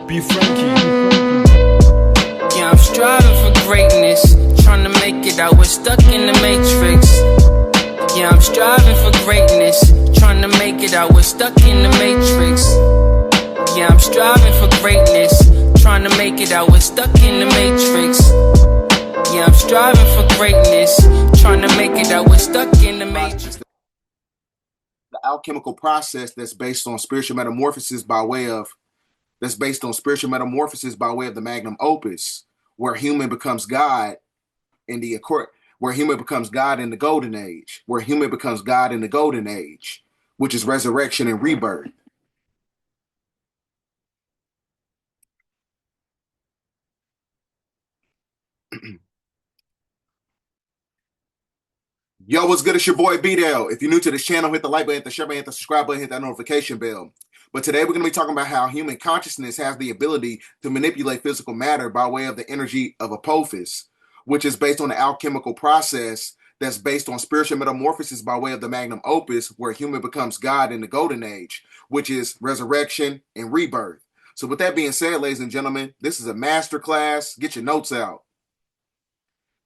Be Frankie. Yeah, I'm striving for greatness, trying to make it out. We're stuck in the matrix. Yeah, I'm striving for greatness, trying to make it out. We're stuck in the matrix. Yeah, I'm striving for greatness, trying to make it out. We're stuck in the matrix. Yeah, I'm striving for greatness, trying to make it out. We're stuck in the matrix. The alchemical process that's based on spiritual metamorphosis by way of the magnum opus, where human becomes God in the golden age, which is resurrection and rebirth. Yo, what's good? It's your boy B-Dale. If you're new to this channel, hit the like button, hit the share button, hit the subscribe button, hit that notification bell. But today we're going to be talking about how human consciousness has the ability to manipulate physical matter by way of the energy of Apophis, which is based on the alchemical process that's based on spiritual metamorphosis by way of the magnum opus, where human becomes God in the golden age, which is resurrection and rebirth. So with that being said, ladies and gentlemen, this is a master class. Get your notes out.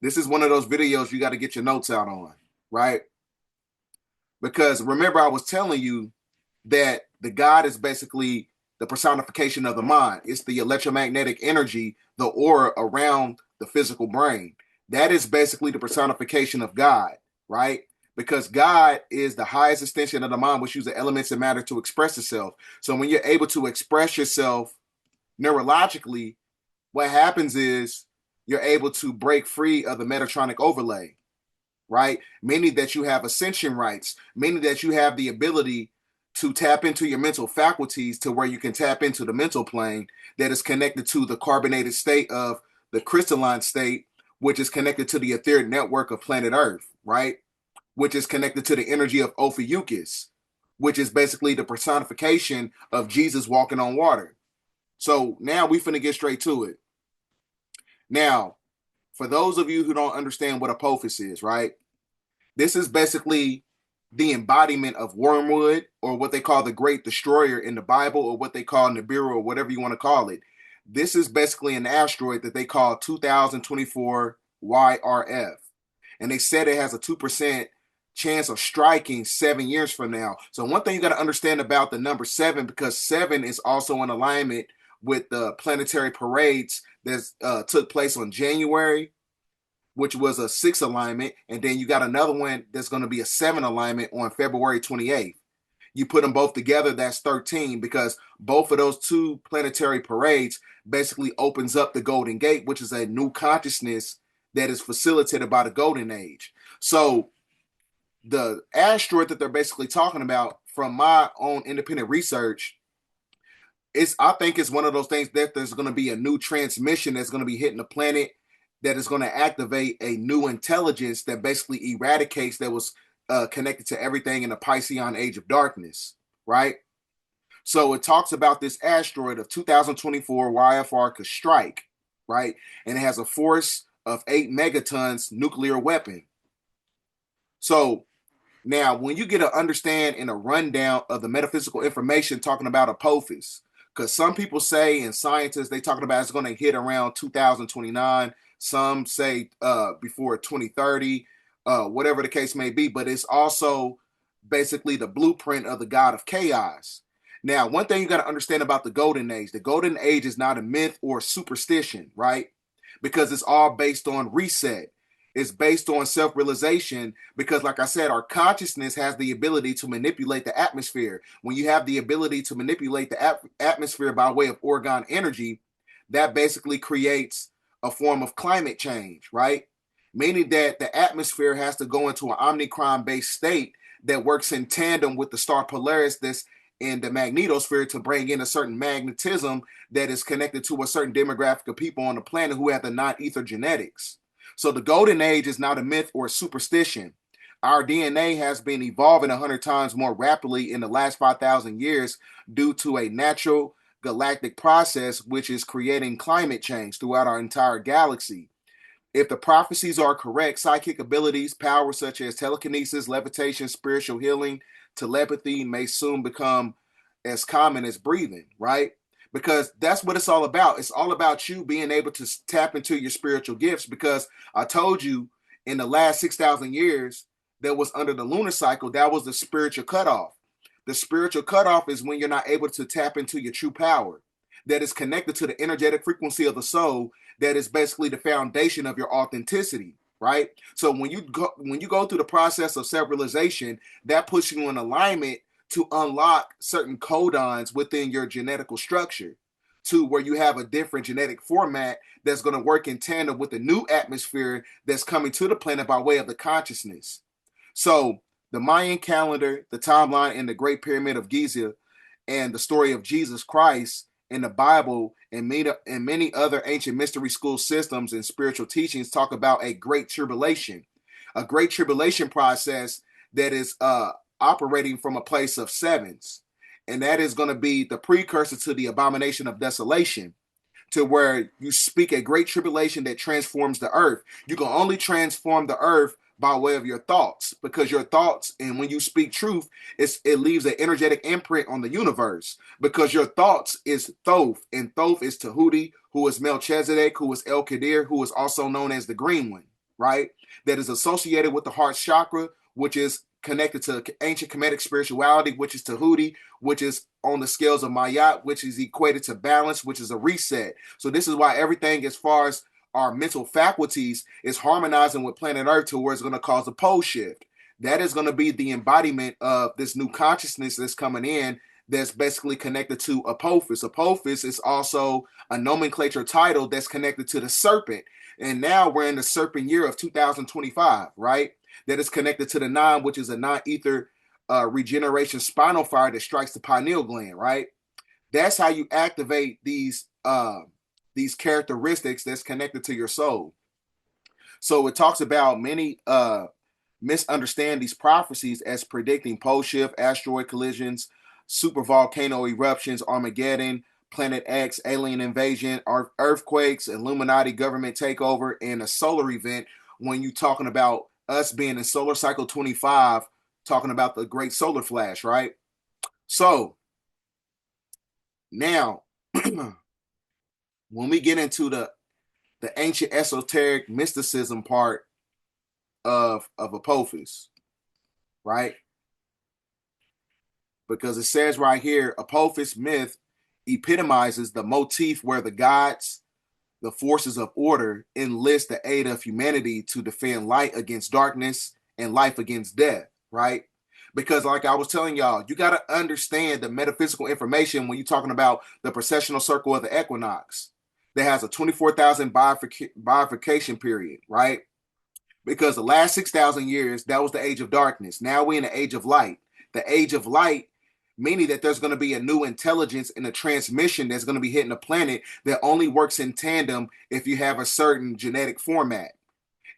This is one of those videos you got to get your notes out on, right? Because remember, I was telling you that the God is basically the personification of the mind. It's the electromagnetic energy, the aura around the physical brain. That is basically the personification of God, right? Because God is the highest extension of the mind, which uses elements of matter to express itself. So when you're able to express yourself neurologically, what happens is you're able to break free of the Metatronic overlay, right? Meaning that you have ascension rights, meaning that you have the ability to tap into your mental faculties to where you can tap into the mental plane that is connected to the carbonated state of the crystalline state, which is connected to the etheric network of planet Earth, right? Which is connected to the energy of Ophiuchus, which is basically the personification of Jesus walking on water. So now we finna get straight to it. Now, for those of you who don't understand what Apophis is, right? This is basically the embodiment of wormwood, or what they call the great destroyer in the Bible, or what they call Nibiru, or whatever you want to call it. This is basically an asteroid that they call 2024 YRF. And they said it has a 2% chance of striking 7 years from now. So one thing you got to understand about the number 7, because 7 is also in alignment with the planetary parades that took place on January, which was a 6 alignment, and then you got another one that's going to be a 7 alignment on February 28th. You put them both together, that's 13, because both of those two planetary parades basically opens up the Golden Gate, which is a new consciousness that is facilitated by the Golden Age. So the asteroid that they're basically talking about, from my own independent research, I think it's one of those things that there's going to be a new transmission that's going to be hitting the planet, that is going to activate a new intelligence that basically eradicates that was connected to everything in the Piscean age of darkness, right? So it talks about this asteroid of 2024 YFR could strike, right? And it has a force of 8 megatons nuclear weapon. So now when you get an understand and a rundown of the metaphysical information talking about Apophis, because some people say, and scientists, they talking about it's going to hit around 2029. Some say before 2030, whatever the case may be, but it's also basically the blueprint of the god of chaos. Now, one thing you got to understand about the Golden Age is not a myth or superstition, right? Because it's all based on reset. It's based on self-realization, because like I said, our consciousness has the ability to manipulate the atmosphere. When you have the ability to manipulate the atmosphere by way of orgone energy, that basically creates a form of climate change, right? Meaning that the atmosphere has to go into an omicron-based state that works in tandem with the star Polaris that's in the magnetosphere to bring in a certain magnetism that is connected to a certain demographic of people on the planet who have the non-ether genetics. So the golden age is not a myth or a superstition. Our DNA has been evolving 100 times more rapidly in the last 5,000 years due to a natural galactic process, which is creating climate change throughout our entire galaxy. If the prophecies are correct, psychic abilities, powers such as telekinesis, levitation, spiritual healing, telepathy may soon become as common as breathing, right? Because that's what it's all about. It's all about you being able to tap into your spiritual gifts. Because I told you in the last 6,000 years that was under the lunar cycle, that was the spiritual cutoff. The spiritual cutoff is when you're not able to tap into your true power that is connected to the energetic frequency of the soul, that is basically the foundation of your authenticity, right? So when you go through the process of self-realization, that puts you in alignment to unlock certain codons within your genetical structure, to where you have a different genetic format that's going to work in tandem with the new atmosphere that's coming to the planet by way of the consciousness. So the Mayan calendar, the timeline, and the Great Pyramid of Giza, and the story of Jesus Christ in the Bible and many other ancient mystery school systems and spiritual teachings talk about a great tribulation process that is operating from a place of sevens. And that is going to be the precursor to the abomination of desolation, to where you speak a great tribulation that transforms the earth. You can only transform the earth by way of your thoughts, because your thoughts, and when you speak truth, it leaves an energetic imprint on the universe, because your thoughts is Thoth, and Thoth is Tahuti, who is Melchizedek, who is El Kadir, who is also known as the Green One, right? That is associated with the heart chakra, which is connected to ancient Kemetic spirituality, which is Tahuti, which is on the scales of Mayat, which is equated to balance, which is a reset. So this is why everything as far as our mental faculties is harmonizing with planet Earth to where it's going to cause a pole shift. That is going to be the embodiment of this new consciousness that's coming in, that's basically connected to Apophis. Apophis is also a nomenclature title that's connected to the serpent. And now we're in the serpent year of 2025, right? That is connected to the nine, which is a non-ether regeneration spinal fire that strikes the pineal gland, right? That's how you activate these characteristics that's connected to your soul. So it talks about many misunderstand these prophecies as predicting pole shift, asteroid collisions, super volcano eruptions, Armageddon, Planet X, alien invasion, earthquakes, Illuminati government takeover, and a solar event, when you're talking about us being in solar cycle 25, talking about the great solar flash, right? So now when we get into the ancient esoteric mysticism part of Apophis, right? Because it says right here, Apophis myth epitomizes the motif where the gods, the forces of order, enlist the aid of humanity to defend light against darkness and life against death, right? Because like I was telling y'all, you got to understand the metaphysical information when you're talking about the precessional circle of the equinox that has a 24,000 bifurcation period, right? Because the last 6,000 years, that was the age of darkness. Now we're in the age of light. The age of light, meaning that there's going to be a new intelligence and a transmission that's going to be hitting the planet that only works in tandem if you have a certain genetic format.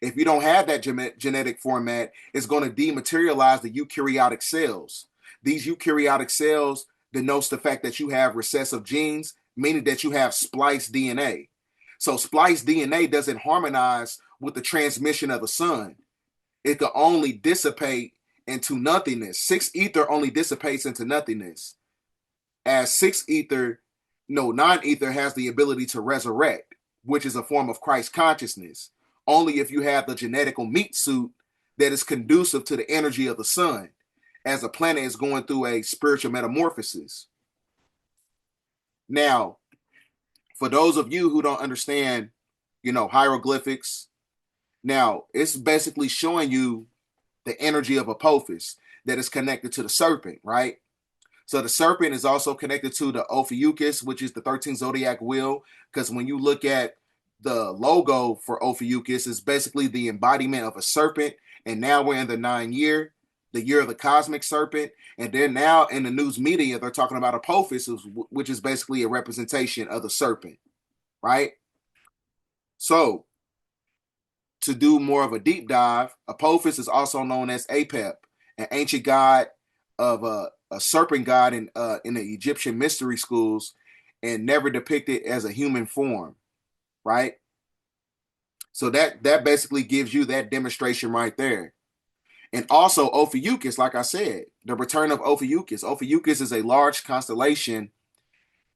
If you don't have that genetic format, it's going to dematerialize the eukaryotic cells. These eukaryotic cells denotes the fact that you have recessive genes, meaning that you have spliced DNA. So spliced DNA doesn't harmonize with the transmission of the sun. It can only dissipate into nothingness. 6 ether only dissipates into nothingness. As 9 ether has the ability to resurrect, which is a form of Christ consciousness. Only if you have the genetical meat suit that is conducive to the energy of the sun, as the planet is going through a spiritual metamorphosis. Now, for those of you who don't understand, hieroglyphics, now it's basically showing you the energy of Apophis that is connected to the serpent, right? So the serpent is also connected to the Ophiuchus, which is the 13th zodiac wheel, because when you look at the logo for Ophiuchus, it's basically the embodiment of a serpent. And now we're in the 9th year, the year of the cosmic serpent. And then now in the news media, they're talking about Apophis, which is basically a representation of the serpent, right? So to do more of a deep dive, Apophis is also known as Apep, an ancient god of a serpent god in the Egyptian mystery schools, and never depicted as a human form, right? So that basically gives you that demonstration right there. And also Ophiuchus, like I said, the return of Ophiuchus. Ophiuchus is a large constellation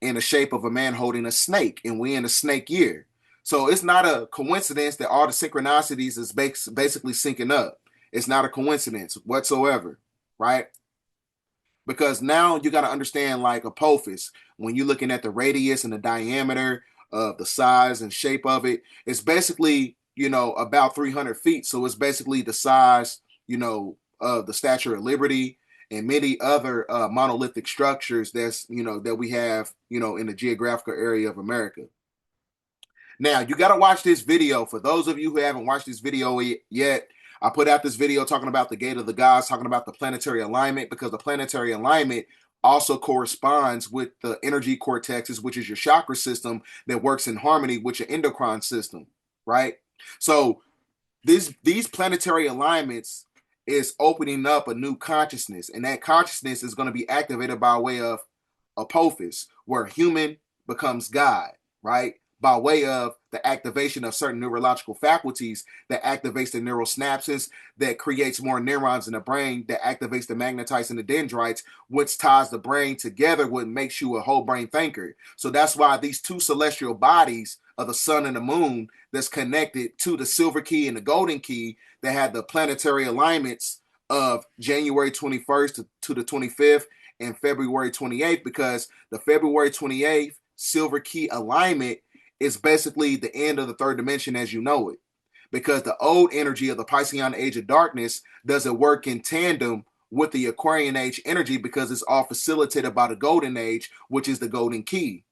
in the shape of a man holding a snake, and we in the snake year. So it's not a coincidence that all the synchronicities is basically syncing up. It's not a coincidence whatsoever, right? Because now you got to understand, like Apophis, when you're looking at the radius and the diameter of the size and shape of it, it's basically, about 300 feet. So it's basically the size, of the Statue of Liberty and many other monolithic structures that we have, in the geographical area of America. Now, you got to watch this video. For those of you who haven't watched this video yet, I put out this video talking about the Gate of the Gods, talking about the planetary alignment, because the planetary alignment also corresponds with the energy cortexes, which is your chakra system that works in harmony with your endocrine system, right? So these planetary alignments is opening up a new consciousness, and that consciousness is going to be activated by way of Apophis, where human becomes God, right? By way of the activation of certain neurological faculties that activates the neural synapses, that creates more neurons in the brain, that activates the magnetites and the dendrites, which ties the brain together, what makes you a whole brain thinker. So that's why these two celestial bodies of the sun and the moon that's connected to the silver key and the golden key that had the planetary alignments of January 21st to the 25th and February 28th, because the February 28th silver key alignment is basically the end of the third dimension as you know it, because the old energy of the Piscean age of darkness doesn't work in tandem with the Aquarian age energy, because it's all facilitated by the golden age, which is the golden key,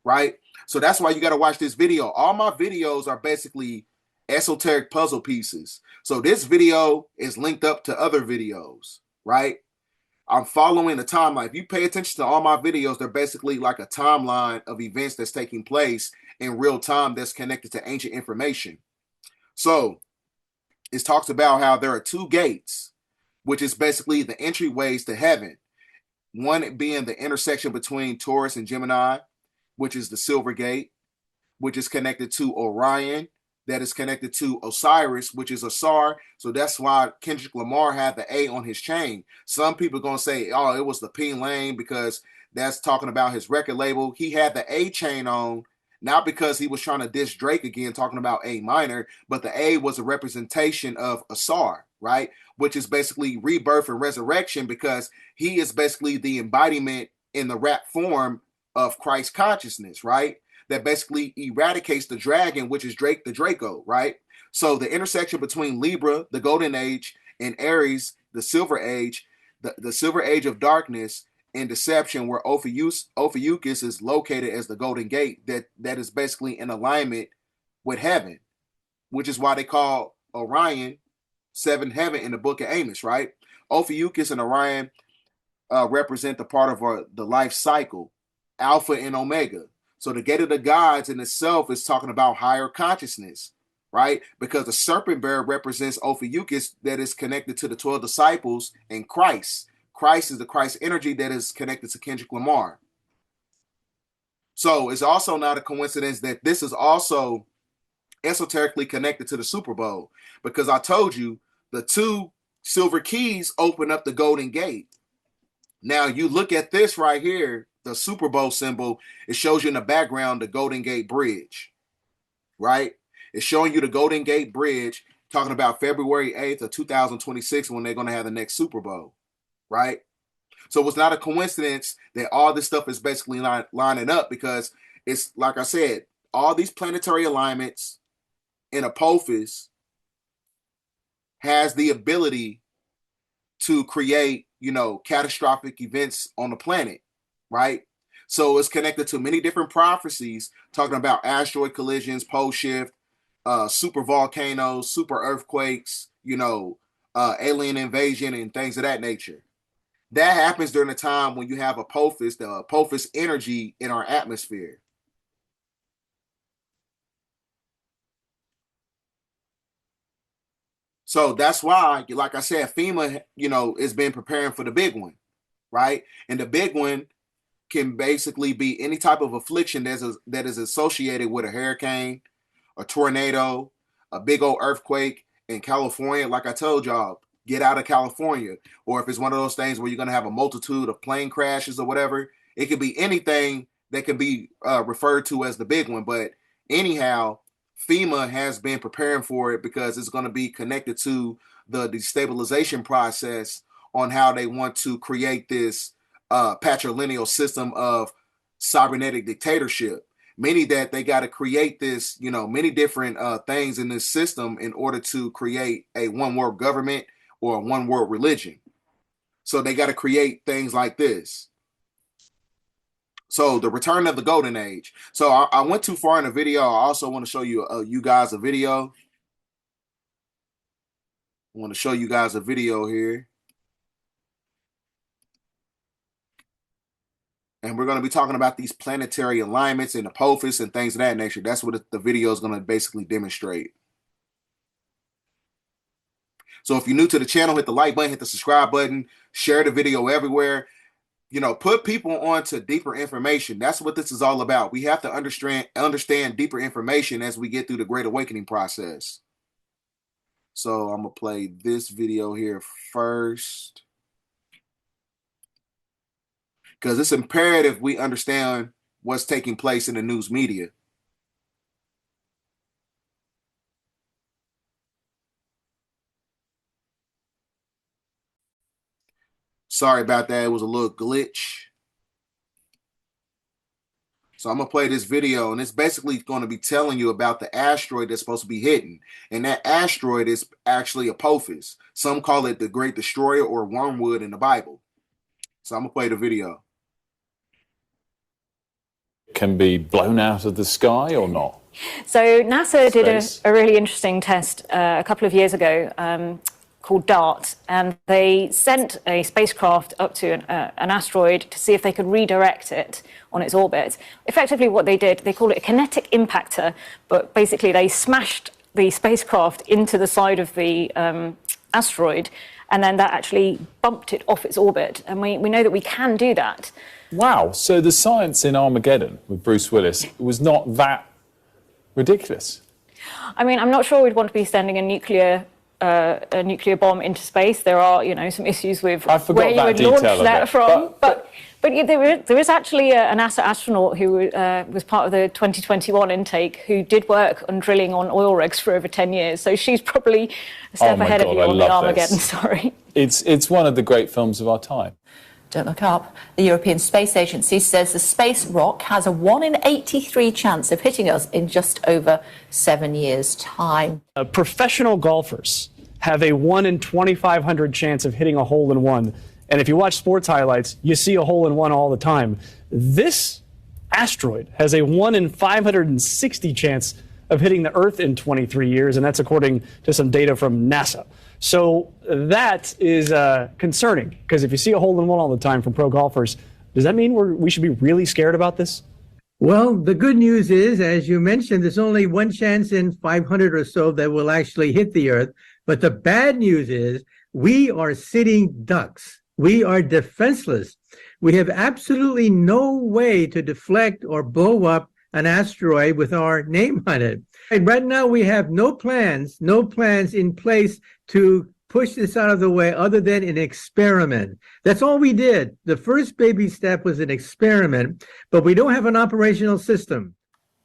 right? So that's why you got to watch this video. All my videos are basically esoteric puzzle pieces. So this video is linked up to other videos, right? I'm following the timeline. If you pay attention to all my videos, they're basically like a timeline of events that's taking place in real time that's connected to ancient information. So it talks about how there are two gates, which is basically the entryways to heaven. One being the intersection between Taurus and Gemini, which is the silver gate, which is connected to Orion, that is connected to Osiris, which is Asar. So that's why Kendrick Lamar had the A on his chain. Some people are going to say, oh, it was the P Lane, because that's talking about his record label. He had the A chain on, not because he was trying to diss Drake again, talking about A minor, but the A was a representation of Asar, right? Which is basically rebirth and resurrection, because he is basically the embodiment in the rap form of Christ consciousness, right? That basically eradicates the dragon, which is Drake the Draco, right? So the intersection between Libra, the golden age, and Aries, the silver age, the silver age of darkness and deception, where Ophiuchus is located as the golden gate, that is basically in alignment with heaven, which is why they call Orion seventh heaven in the book of Amos, right? Ophiuchus and Orion represent the part of the life cycle, Alpha and Omega. So the Gate of the Gods in itself is talking about higher consciousness, right? Because the serpent bear represents Ophiuchus, that is connected to the 12 disciples and Christ. Christ is the Christ energy that is connected to Kendrick Lamar. So it's also not a coincidence that this is also esoterically connected to the Super Bowl, because I told you the two silver keys open up the golden gate. Now you look at this right here, the Super Bowl symbol, it shows you in the background the Golden Gate Bridge, right? It's showing you the Golden Gate Bridge, talking about February 8th of 2026 when they're going to have the next Super Bowl, right? So it's not a coincidence that all this stuff is basically lining up, because it's, like I said, all these planetary alignments in Apophis has the ability to create, catastrophic events on the planet, right? So it's connected to many different prophecies talking about asteroid collisions, pole shift, super volcanoes, super earthquakes, alien invasion and things of that nature. That happens during the time when you have Apophis, the Apophis energy in our atmosphere. So that's why, like I said, FEMA, has been preparing for the big one, right? And the big one can basically be any type of affliction that is associated with a hurricane, a tornado, a big old earthquake in California. Like I told y'all, get out of California. Or if it's one of those things where you're going to have a multitude of plane crashes or whatever, it could be anything that can be referred to as the big one. But anyhow, FEMA has been preparing for it because it's going to be connected to the destabilization process on how they want to create this patrilineal system of cybernetic dictatorship, meaning that they got to create this, many different things in this system in order to create a one world government or a one world religion. So they got to create things like this. So the return of the golden age. So I went too far in the video. I also want to show you guys a video. I want to show you guys a video here. And we're going to be talking about these planetary alignments and Apophis and things of that nature. That's what the video is going to basically demonstrate. So if you're new to the channel, hit the like button, hit the subscribe button, share the video everywhere. Put people on to deeper information. That's what this is all about. We have to understand deeper information as we get through the Great Awakening process. So I'm going to play this video here first, because it's imperative we understand what's taking place in the news media. Sorry about that. It was a little glitch. So I'm going to play this video, and it's basically going to be telling you about the asteroid that's supposed to be hitting. And that asteroid is actually Apophis. Some call it the Great Destroyer or Wormwood in the Bible. So I'm going to play the video. Can be blown out of the sky or not? So NASA did a really interesting test a couple of years ago called DART, and they sent a spacecraft up to an asteroid to see if they could redirect it on its orbit. Effectively what they did, they call it a kinetic impactor, but basically they smashed the spacecraft into the side of the asteroid, and then that actually bumped it off its orbit. And we know that we can do that. Wow, so the science in Armageddon with Bruce Willis was not that ridiculous. I mean, I'm not sure we'd want to be sending a nuclear bomb into space. There are, some issues with where you would launch that from. But there is actually a NASA astronaut who was part of the 2021 intake who did work on drilling on oil rigs for over 10 years. So she's probably a step ahead of you on the Armageddon story. It's one of the great films of our time. Don't look up. The European Space Agency says the space rock has a 1 in 83 chance of hitting us in just over 7 years' time. Professional golfers have a 1 in 2,500 chance of hitting a hole-in-one. And if you watch sports highlights, you see a hole-in-one all the time. This asteroid has a 1 in 560 chance of hitting the Earth in 23 years, and that's according to some data from NASA. So that is concerning, because if you see a hole-in-one all the time from pro golfers, does that mean we should be really scared about this? Well, the good news is, as you mentioned, there's only one chance in 500 or so that will actually hit the Earth. But the bad news is we are sitting ducks. We are defenseless. We have absolutely no way to deflect or blow up an asteroid with our name on it. And right now we have no plans in place to push this out of the way other than an experiment. That's all we did. The first baby step was an experiment, but we don't have an operational system.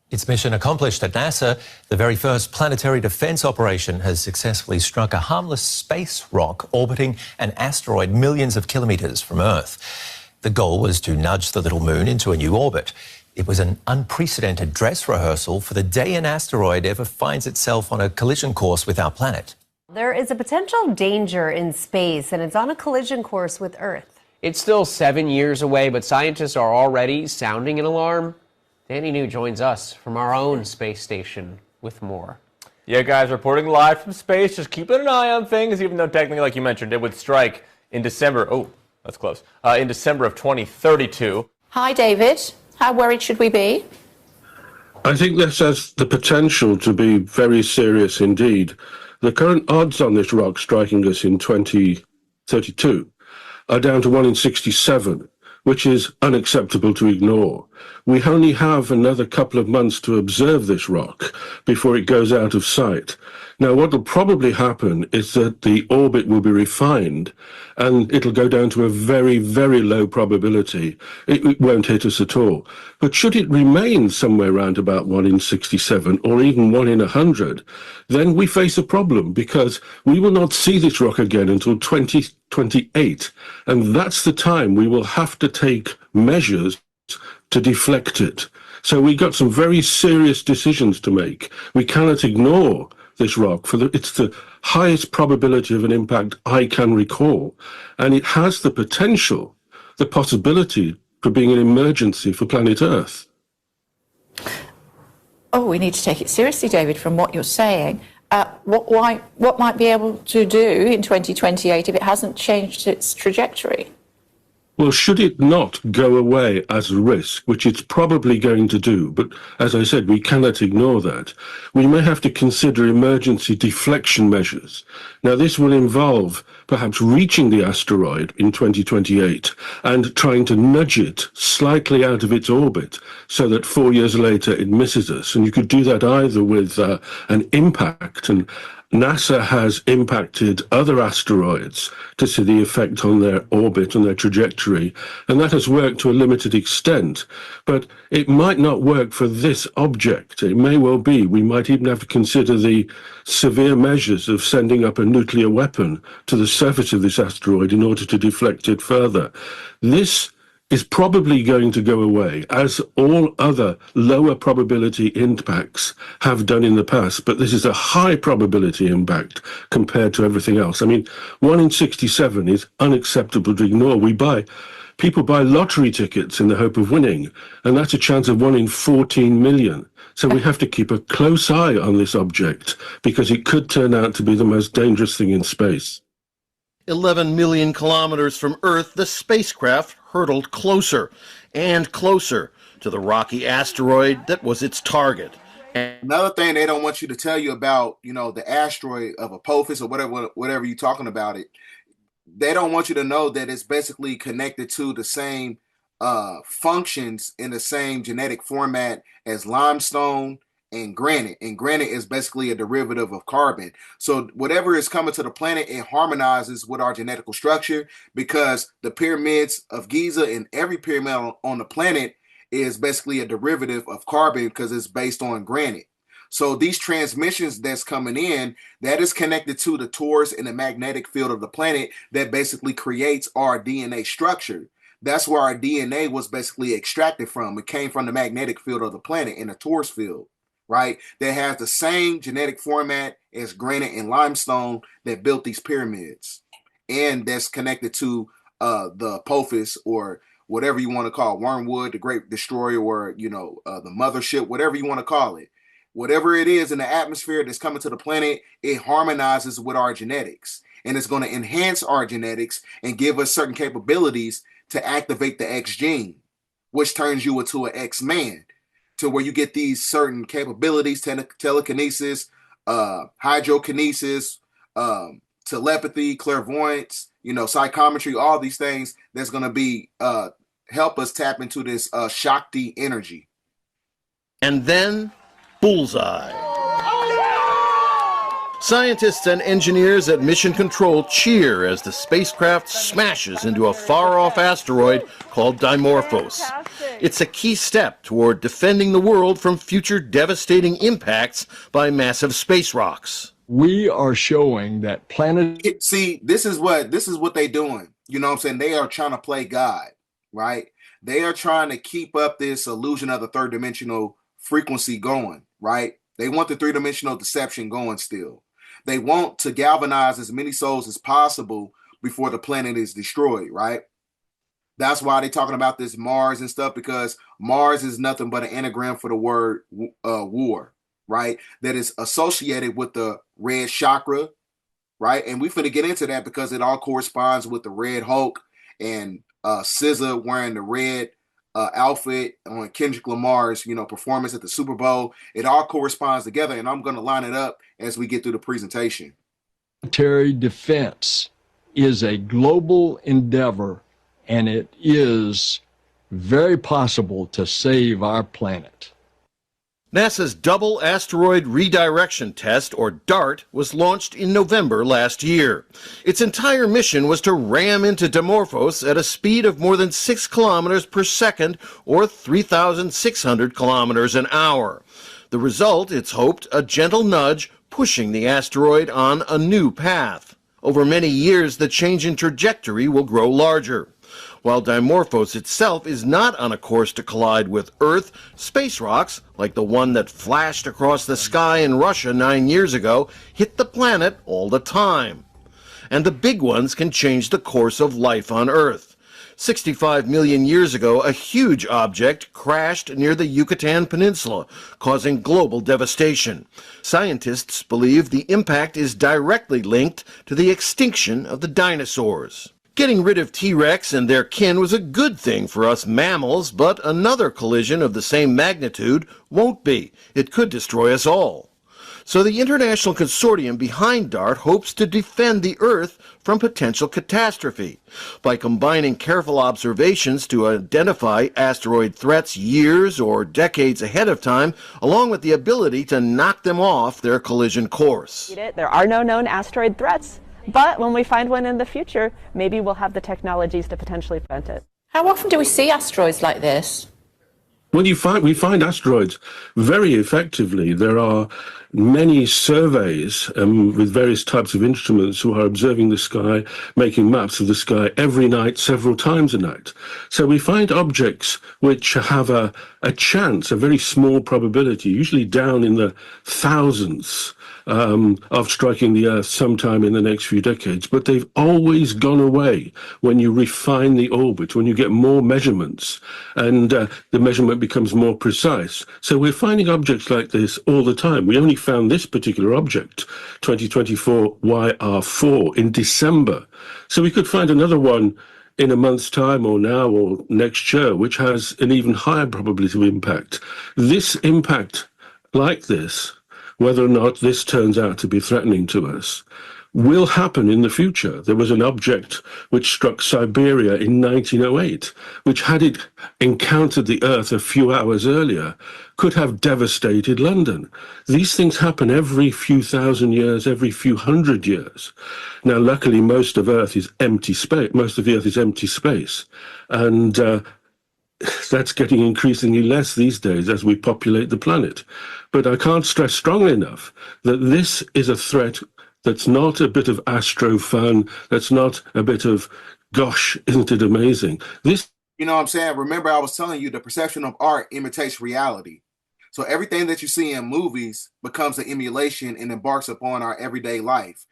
Its mission accomplished at NASA, the very first planetary defense operation has successfully struck a harmless space rock orbiting an asteroid millions of kilometers from Earth. The goal was to nudge the little moon into a new orbit. It was an unprecedented dress rehearsal for the day an asteroid ever finds itself on a collision course with our planet. There is a potential danger in space, and it's on a collision course with Earth. It's still 7 years away, but scientists are already sounding an alarm. Danny New joins us from our own space station with more. Yeah, guys, reporting live from space. Just keeping an eye on things, even though technically, like you mentioned, it would strike in December. Oh, that's close. In December of 2032. Hi, David. How worried should we be? I think this has the potential to be very serious indeed. The current odds on this rock striking us in 2032 are down to 1 in 67, which is unacceptable to ignore. We only have another couple of months to observe this rock before it goes out of sight. Now, what will probably happen is that the orbit will be refined and it'll go down to a very, very low probability. It won't hit us at all. But should it remain somewhere around about 1 in 67 or even 1 in 100, then we face a problem because we will not see this rock again until 2028. And that's the time we will have to take measures to deflect it. So we got some very serious decisions to make. We cannot ignore this rock. It's the highest probability of an impact I can recall. And it has the potential, the possibility for being an emergency for planet Earth. Oh, we need to take it seriously, David, from what you're saying. What might be able to do in 2028 if it hasn't changed its trajectory? Well, should it not go away as a risk, which it's probably going to do, but as I said, we cannot ignore that, we may have to consider emergency deflection measures. Now, this will involve perhaps reaching the asteroid in 2028 and trying to nudge it slightly out of its orbit so that 4 years later it misses us. And you could do that either with an impact, and NASA has impacted other asteroids to see the effect on their orbit and their trajectory, and that has worked to a limited extent. But it might not work for this object. It may well be. We might even have to consider the severe measures of sending up a nuclear weapon to the surface of this asteroid in order to deflect it further. This is probably going to go away, as all other lower probability impacts have done in the past, but this is a high probability impact compared to everything else. I mean, 1 in 67 is unacceptable to ignore. People buy lottery tickets in the hope of winning, and that's a chance of 1 in 14 million. So we have to keep a close eye on this object, because it could turn out to be the most dangerous thing in space. 11 million kilometers from Earth, the spacecraft hurtled closer and closer to the rocky asteroid that was its target. Another thing they don't want you to tell you about, the asteroid of Apophis or whatever you're talking about it, they don't want you to know that it's basically connected to the same functions in the same genetic format as limestone and granite. And granite is basically a derivative of carbon. So whatever is coming to the planet, it harmonizes with our genetical structure, because the pyramids of Giza and every pyramid on the planet is basically a derivative of carbon because it's based on granite. So these transmissions that's coming in, that is connected to the torus and the magnetic field of the planet that basically creates our DNA structure. That's where our DNA was basically extracted from. It came from the magnetic field of the planet in the torus field, right? That has the same genetic format as granite and limestone that built these pyramids. And that's connected to the Apophis, or whatever you want to call it, Wormwood, the Great Destroyer, or, the mothership, whatever you want to call it. Whatever it is in the atmosphere that's coming to the planet, it harmonizes with our genetics. And it's going to enhance our genetics and give us certain capabilities to activate the X gene, which turns you into an X-man, to where you get these certain capabilities, telekinesis, hydrokinesis, telepathy, clairvoyance, psychometry, all these things that's going to be help us tap into this Shakti energy. And then, bullseye. Scientists and engineers at Mission Control cheer as the spacecraft smashes into a far-off asteroid called Dimorphos. It's a key step toward defending the world from future devastating impacts by massive space rocks. We are showing that planet. See, this is what they're doing. You know what I'm saying? They are trying to play God, right? They are trying to keep up this illusion of the third dimensional frequency going, right? They want the three-dimensional deception going still. They want to galvanize as many souls as possible before the planet is destroyed, right? That's why they're talking about this Mars and stuff, because Mars is nothing but an anagram for the word war, right? That is associated with the red chakra, right? And we're finna get into that because it all corresponds with the Red Hulk and SZA wearing the red outfit, on Kendrick Lamar's, performance at the Super Bowl. It all corresponds together, and I'm going to line it up as we get through the presentation. Planetary defense is a global endeavor, and it is very possible to save our planet. NASA's Double Asteroid Redirection Test, or DART, was launched in November last year. Its entire mission was to ram into Dimorphos at a speed of more than 6 kilometers per second, or 3,600 kilometers an hour. The result, it's hoped, a gentle nudge pushing the asteroid on a new path. Over many years, the change in trajectory will grow larger. While Dimorphos itself is not on a course to collide with Earth, space rocks, like the one that flashed across the sky in Russia 9 years ago, hit the planet all the time. And the big ones can change the course of life on Earth. 65 million years ago, a huge object crashed near the Yucatan Peninsula, causing global devastation. Scientists believe the impact is directly linked to the extinction of the dinosaurs. Getting rid of T-Rex and their kin was a good thing for us mammals, but another collision of the same magnitude won't be. It could destroy us all. So the international consortium behind DART hopes to defend the Earth from potential catastrophe by combining careful observations to identify asteroid threats years or decades ahead of time, along with the ability to knock them off their collision course. There are no known asteroid threats. But when we find one in the future, maybe we'll have the technologies to potentially prevent it. How often do we see asteroids like this? Well, we find asteroids very effectively. There are many surveys with various types of instruments who are observing the sky, making maps of the sky every night, several times a night. So we find objects which have a chance, a very small probability, usually down in the thousands, of striking the Earth sometime in the next few decades, but they've always gone away when you refine the orbit, when you get more measurements, and the measurement becomes more precise. So we're finding objects like this all the time. We only found this particular object, 2024 YR4, in December. So we could find another one in a month's time or now or next year, which has an even higher probability of impact. This impact like this, whether or not this turns out to be threatening to us, will happen in the future. There was an object which struck Siberia in 1908, which, had it encountered the Earth a few hours earlier, could have devastated London. These things happen every few thousand years, every few hundred years. Now, luckily, most of Earth is empty space. Most of the Earth is empty space, and that's getting increasingly less these days as we populate the planet. But I can't stress strongly enough that this is a threat that's not a bit of astro fun, that's not a bit of, gosh, isn't it amazing? This, you know what I'm saying? Remember, I was telling you the perception of art imitates reality. So everything that you see in movies becomes an emulation and embarks upon our everyday life.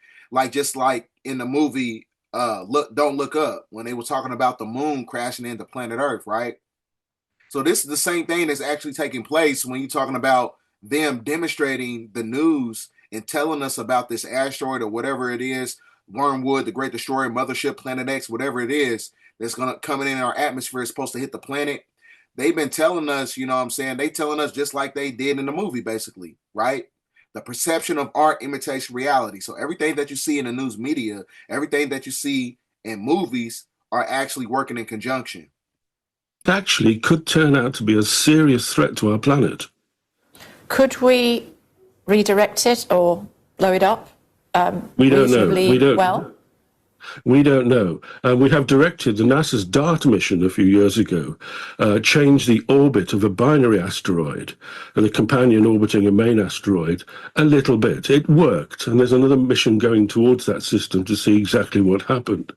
Just like in the movie Don't Look Up, when they were talking about the moon crashing into planet Earth, right? So this is the same thing that's actually taking place when you're talking about them demonstrating the news and telling us about this asteroid or whatever it is, Wormwood, the Great Destroyer, Mothership, Planet X, whatever it is, that's going to come in our atmosphere, is supposed to hit the planet. They've been telling us, you know what I'm saying? They telling us just like they did in the movie, basically, right? The perception of art imitates reality. So everything that you see in the news media, everything that you see in movies are actually working in conjunction. actually could turn out to be a serious threat to our planet. Could we redirect it or blow it up? We don't know. We don't know. We have directed the NASA's DART mission a few years ago, change the orbit of a binary asteroid, the companion orbiting a main asteroid, a little bit. It worked, and there's another mission going towards that system to see exactly what happened.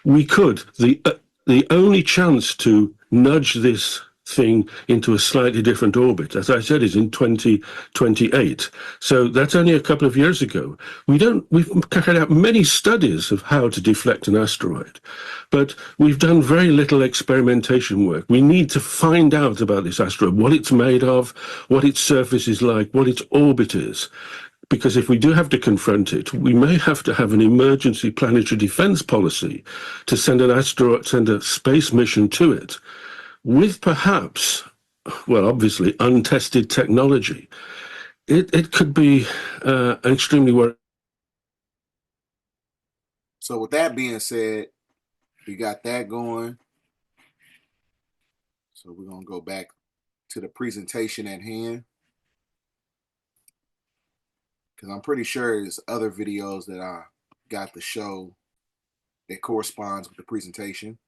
We could. The only chance to nudge this thing into a slightly different orbit, as I said, is in 2028. So that's only a couple of years ago. We've carried out many studies of how to deflect an asteroid, but we've done very little experimentation work. We need to find out about this asteroid, what it's made of, what its surface is like, what its orbit is. Because if we do have to confront it, we may have to have an emergency planetary defense policy to send a space mission to it, with perhaps, well, obviously untested technology, it could be extremely worrying. So with that being said, we got that going. So we're going to go back to the presentation at hand, because I'm pretty sure there's other videos that I got to show that corresponds with the presentation.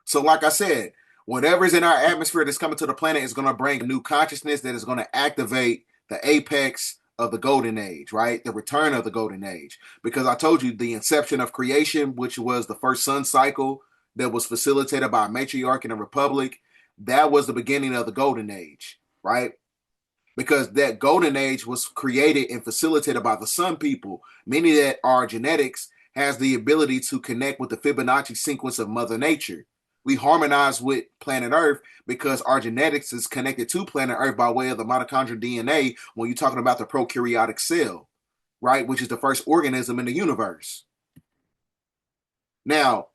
So like I said, whatever's in our atmosphere that's coming to the planet is going to bring a new consciousness that is going to activate the apex of the golden age, right? The return of the golden age. Because I told you the inception of creation, which was the first sun cycle that was facilitated by a matriarch in a republic, that was the beginning of the golden age, right? Because that golden age was created and facilitated by the sun people, meaning that our genetics has the ability to connect with the Fibonacci sequence of Mother Nature. We harmonize with planet Earth because our genetics is connected to planet Earth by way of the mitochondrial DNA when you're talking about the prokaryotic cell, right? Which is the first organism in the universe. Now,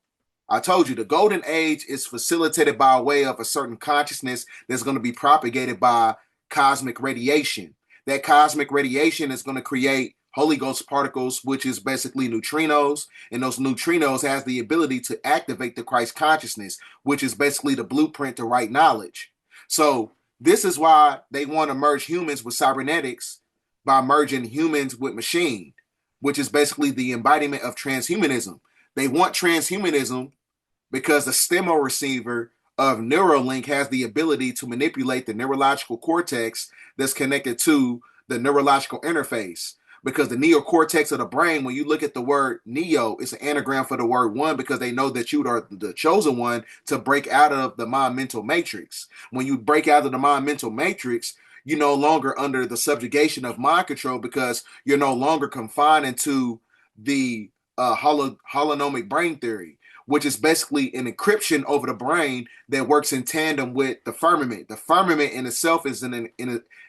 I told you the golden age is facilitated by way of a certain consciousness that's going to be propagated by cosmic radiation. That cosmic radiation is going to create Holy Ghost particles, which is basically neutrinos, and those neutrinos has the ability to activate the Christ consciousness, which is basically the blueprint to right knowledge. So this is why they want to merge humans with cybernetics by merging humans with machine, which is basically the embodiment of transhumanism. They want transhumanism because the stemma receiver of Neuralink has the ability to manipulate the neurological cortex that's connected to the neurological interface. Because the neocortex of the brain, when you look at the word neo, it's an anagram for the word one, because they know that you are the chosen one to break out of the mind-mental matrix. When you break out of the mind-mental matrix, you're no longer under the subjugation of mind control, because you're no longer confined into the holonomic brain theory, which is basically an encryption over the brain that works in tandem with the firmament. The firmament in itself is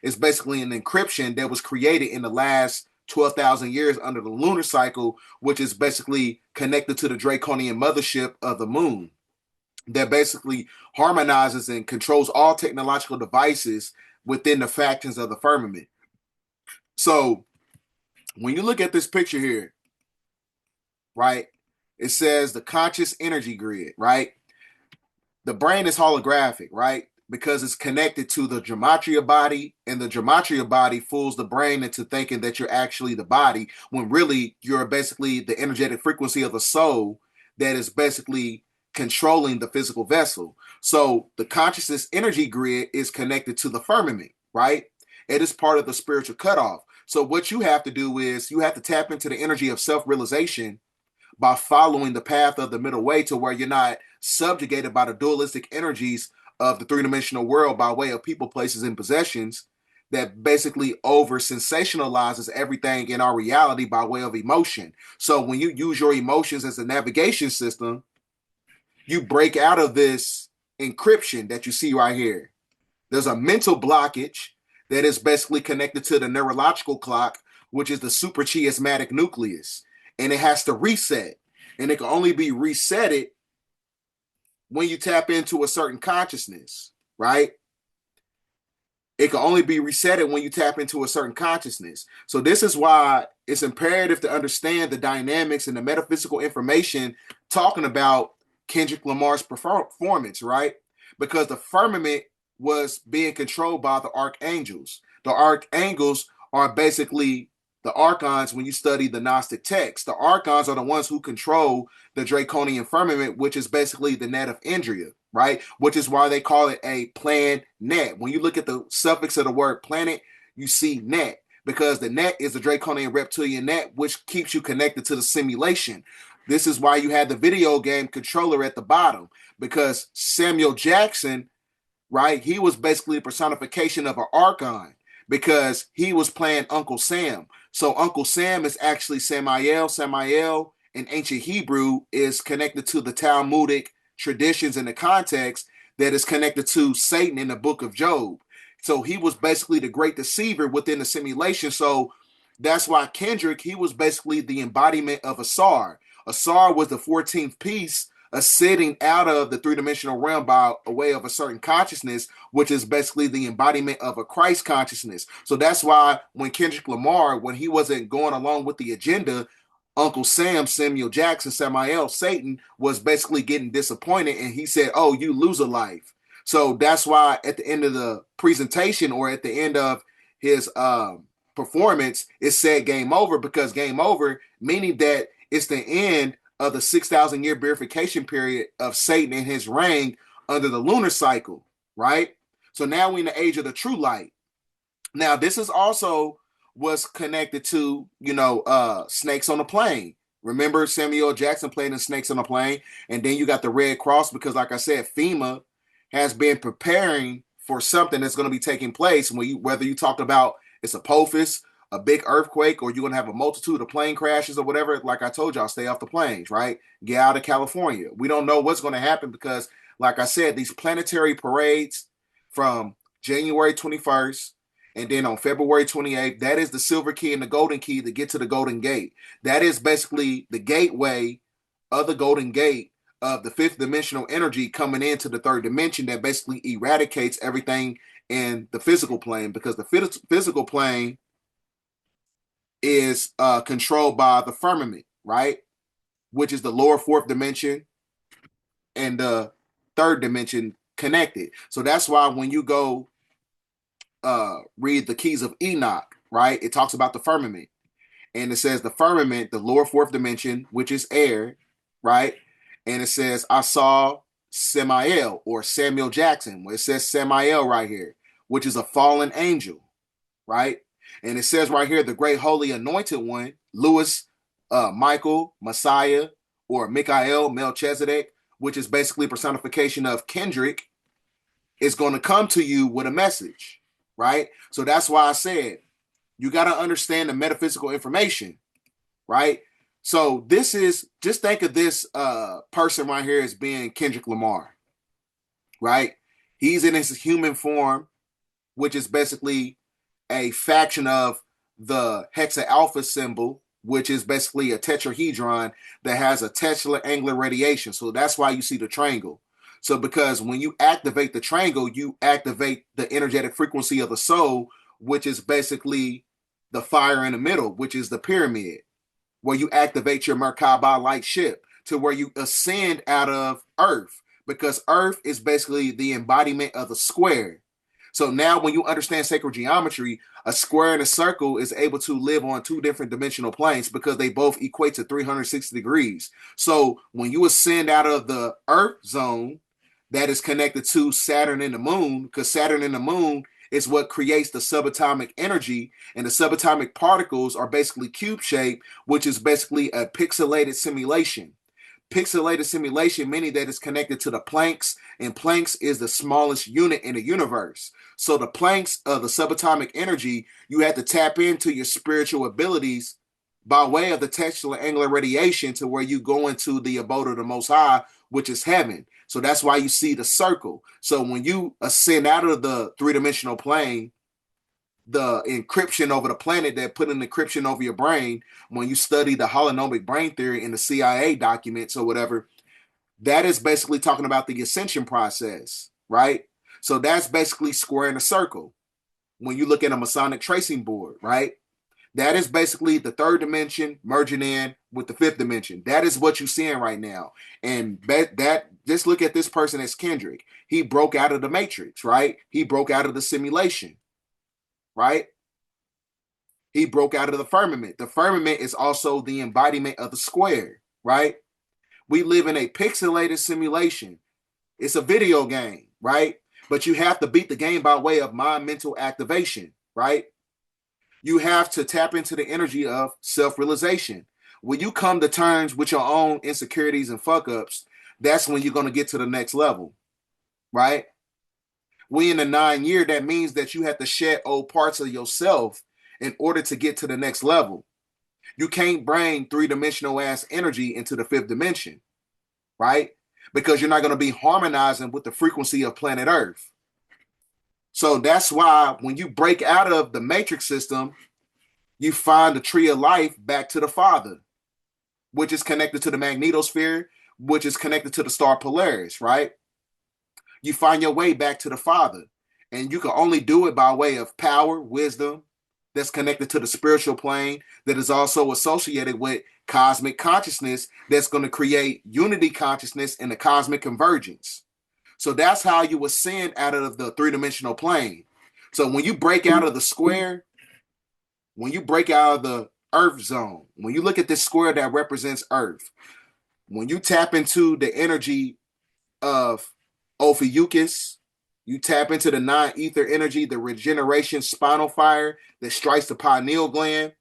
is basically an encryption that was created in the last 12,000 years under the lunar cycle, which is basically connected to the draconian mothership of the moon, that basically harmonizes and controls all technological devices within the factions of the firmament. So when you look at this picture here, right, it says the conscious energy grid, right? The brain is holographic, right? Because it's connected to the gematria body, and the gematria body fools the brain into thinking that you're actually the body, when really you're basically the energetic frequency of the soul that is basically controlling the physical vessel. So the consciousness energy grid is connected to the firmament, right? It is part of the spiritual cutoff. So what you have to do is you have to tap into the energy of self-realization by following the path of the middle way, to where you're not subjugated by the dualistic energies of the three-dimensional world by way of people, places, and possessions that basically over sensationalizes everything in our reality by way of emotion. So when you use your emotions as a navigation system, you break out of this encryption that you see right here. There's a mental blockage that is basically connected to the neurological clock, which is the suprachiasmatic nucleus. And it has to reset. And it can only be resetted when you tap into a certain consciousness, right? It can only be resetted when you tap into a certain consciousness. So this is why it's imperative to understand the dynamics and the metaphysical information talking about Kendrick Lamar's performance, right? Because the firmament was being controlled by the archangels. The archangels are basically the archons. When you study the Gnostic text, the archons are the ones who control the draconian firmament, which is basically the net of Indria, right? Which is why they call it a planet. When you look at the suffix of the word planet, you see net, because the net is the draconian reptilian net, which keeps you connected to the simulation. This is why you had the video game controller at the bottom, because Samuel Jackson, right, he was basically a personification of an archon, because he was playing Uncle Sam. So Uncle Sam is actually Samael. Samael in ancient Hebrew is connected to the Talmudic traditions in the context that is connected to Satan in the book of Job. So he was basically the great deceiver within the simulation. So that's why Kendrick, he was basically the embodiment of Asar. Asar was the 14th piece ascending out of the three-dimensional realm by a way of a certain consciousness, which is basically the embodiment of a Christ consciousness. So that's why when Kendrick Lamar, when he wasn't going along with the agenda, Uncle Sam, Samuel Jackson, Samael, Satan, was basically getting disappointed, and he said, "Oh, you lose a life." So that's why at the end of the presentation, or at the end of his performance, it said game over, because game over, meaning that it's the end of the 6,000 year verification period of Satan and his reign under the lunar cycle, right? So now we're in the age of the true light. Now, this is also was connected to, Snakes on a Plane. Remember, Samuel Jackson played in Snakes on a Plane, and then you got the Red Cross, because like I said, FEMA has been preparing for something that's going to be taking place whether you talk about it's Apophis, a big earthquake, or you're going to have a multitude of plane crashes or whatever. Like I told y'all, stay off the planes, right? Get out of California. We don't know what's going to happen because, like I said, these planetary parades from January 21st and then on February 28th, that is the silver key and the golden key to get to the Golden Gate. That is basically the gateway of the Golden Gate of the fifth dimensional energy coming into the third dimension that basically eradicates everything in the physical plane, because the physical plane is controlled by the firmament, right? Which is the lower fourth dimension and the third dimension connected. So that's why when you go read the Keys of Enoch, right, it talks about the firmament, and it says the firmament, the lower fourth dimension, which is air, right? And it says, I saw Samael, or Samuel Jackson, where it says Samael right here, which is a fallen angel, right? And it says right here, the great holy anointed one, Louis, Michael, Messiah, or Michael, Melchizedek, which is basically personification of Kendrick, is going to come to you with a message, right? So that's why I said, you got to understand the metaphysical information, right? So this is, just think of this person right here as being Kendrick Lamar, right? He's in his human form, which is basically a faction of the hexa alpha symbol, which is basically a tetrahedron that has a Tesla-angular radiation. So that's why you see the triangle. So because when you activate the triangle, you activate the energetic frequency of the soul, which is basically the fire in the middle, which is the pyramid, where you activate your Merkaba light ship to where you ascend out of Earth, because Earth is basically the embodiment of the square. So now when you understand sacred geometry, a square and a circle is able to live on two different dimensional planes because they both equate to 360 degrees. So when you ascend out of the Earth zone, that is connected to Saturn and the moon, because Saturn and the moon is what creates the subatomic energy, and the subatomic particles are basically cube shaped, which is basically a pixelated simulation. Pixelated simulation, meaning that it's connected to the Planks, and Planks is the smallest unit in the universe. So the Planks of the subatomic energy, you have to tap into your spiritual abilities by way of the Tesla angular radiation to where you go into the abode of the Most High, which is heaven. So that's why you see the circle. So when you ascend out of the three-dimensional plane, the encryption over the planet that put an encryption over your brain, when you study the holonomic brain theory in the CIA documents or whatever, that is basically talking about the ascension process, right? So that's basically squaring a circle. When you look at a Masonic tracing board, right? That is basically the third dimension merging in with the fifth dimension. That is what you're seeing right now. And that just look at this person as Kendrick. He broke out of the matrix, right? He broke out of the simulation, right? He broke out of the firmament. The firmament is also the embodiment of the square, right? We live in a pixelated simulation. It's a video game, right? But you have to beat the game by way of mind mental activation, right? You have to tap into the energy of self-realization. When you come to terms with your own insecurities and fuck-ups, that's when you're going to get to the next level, right? We in the 9 year, that means that you have to shed old parts of yourself in order to get to the next level. You can't bring three-dimensional ass energy into the fifth dimension, right? Because you're not going to be harmonizing with the frequency of planet Earth. So that's why when you break out of the matrix system, you find the tree of life back to the Father, which is connected to the magnetosphere, which is connected to the star Polaris, right? You find your way back to the Father. And you can only do it by way of power, wisdom, that's connected to the spiritual plane, that is also associated with cosmic consciousness, that's going to create unity consciousness and the cosmic convergence. So that's how you ascend out of the three-dimensional plane. So when you break out of the square, when you break out of the Earth zone, when you look at this square that represents Earth, when you tap into the energy of Ophiuchus, you tap into the non-ether energy, the regeneration spinal fire that strikes the pineal gland,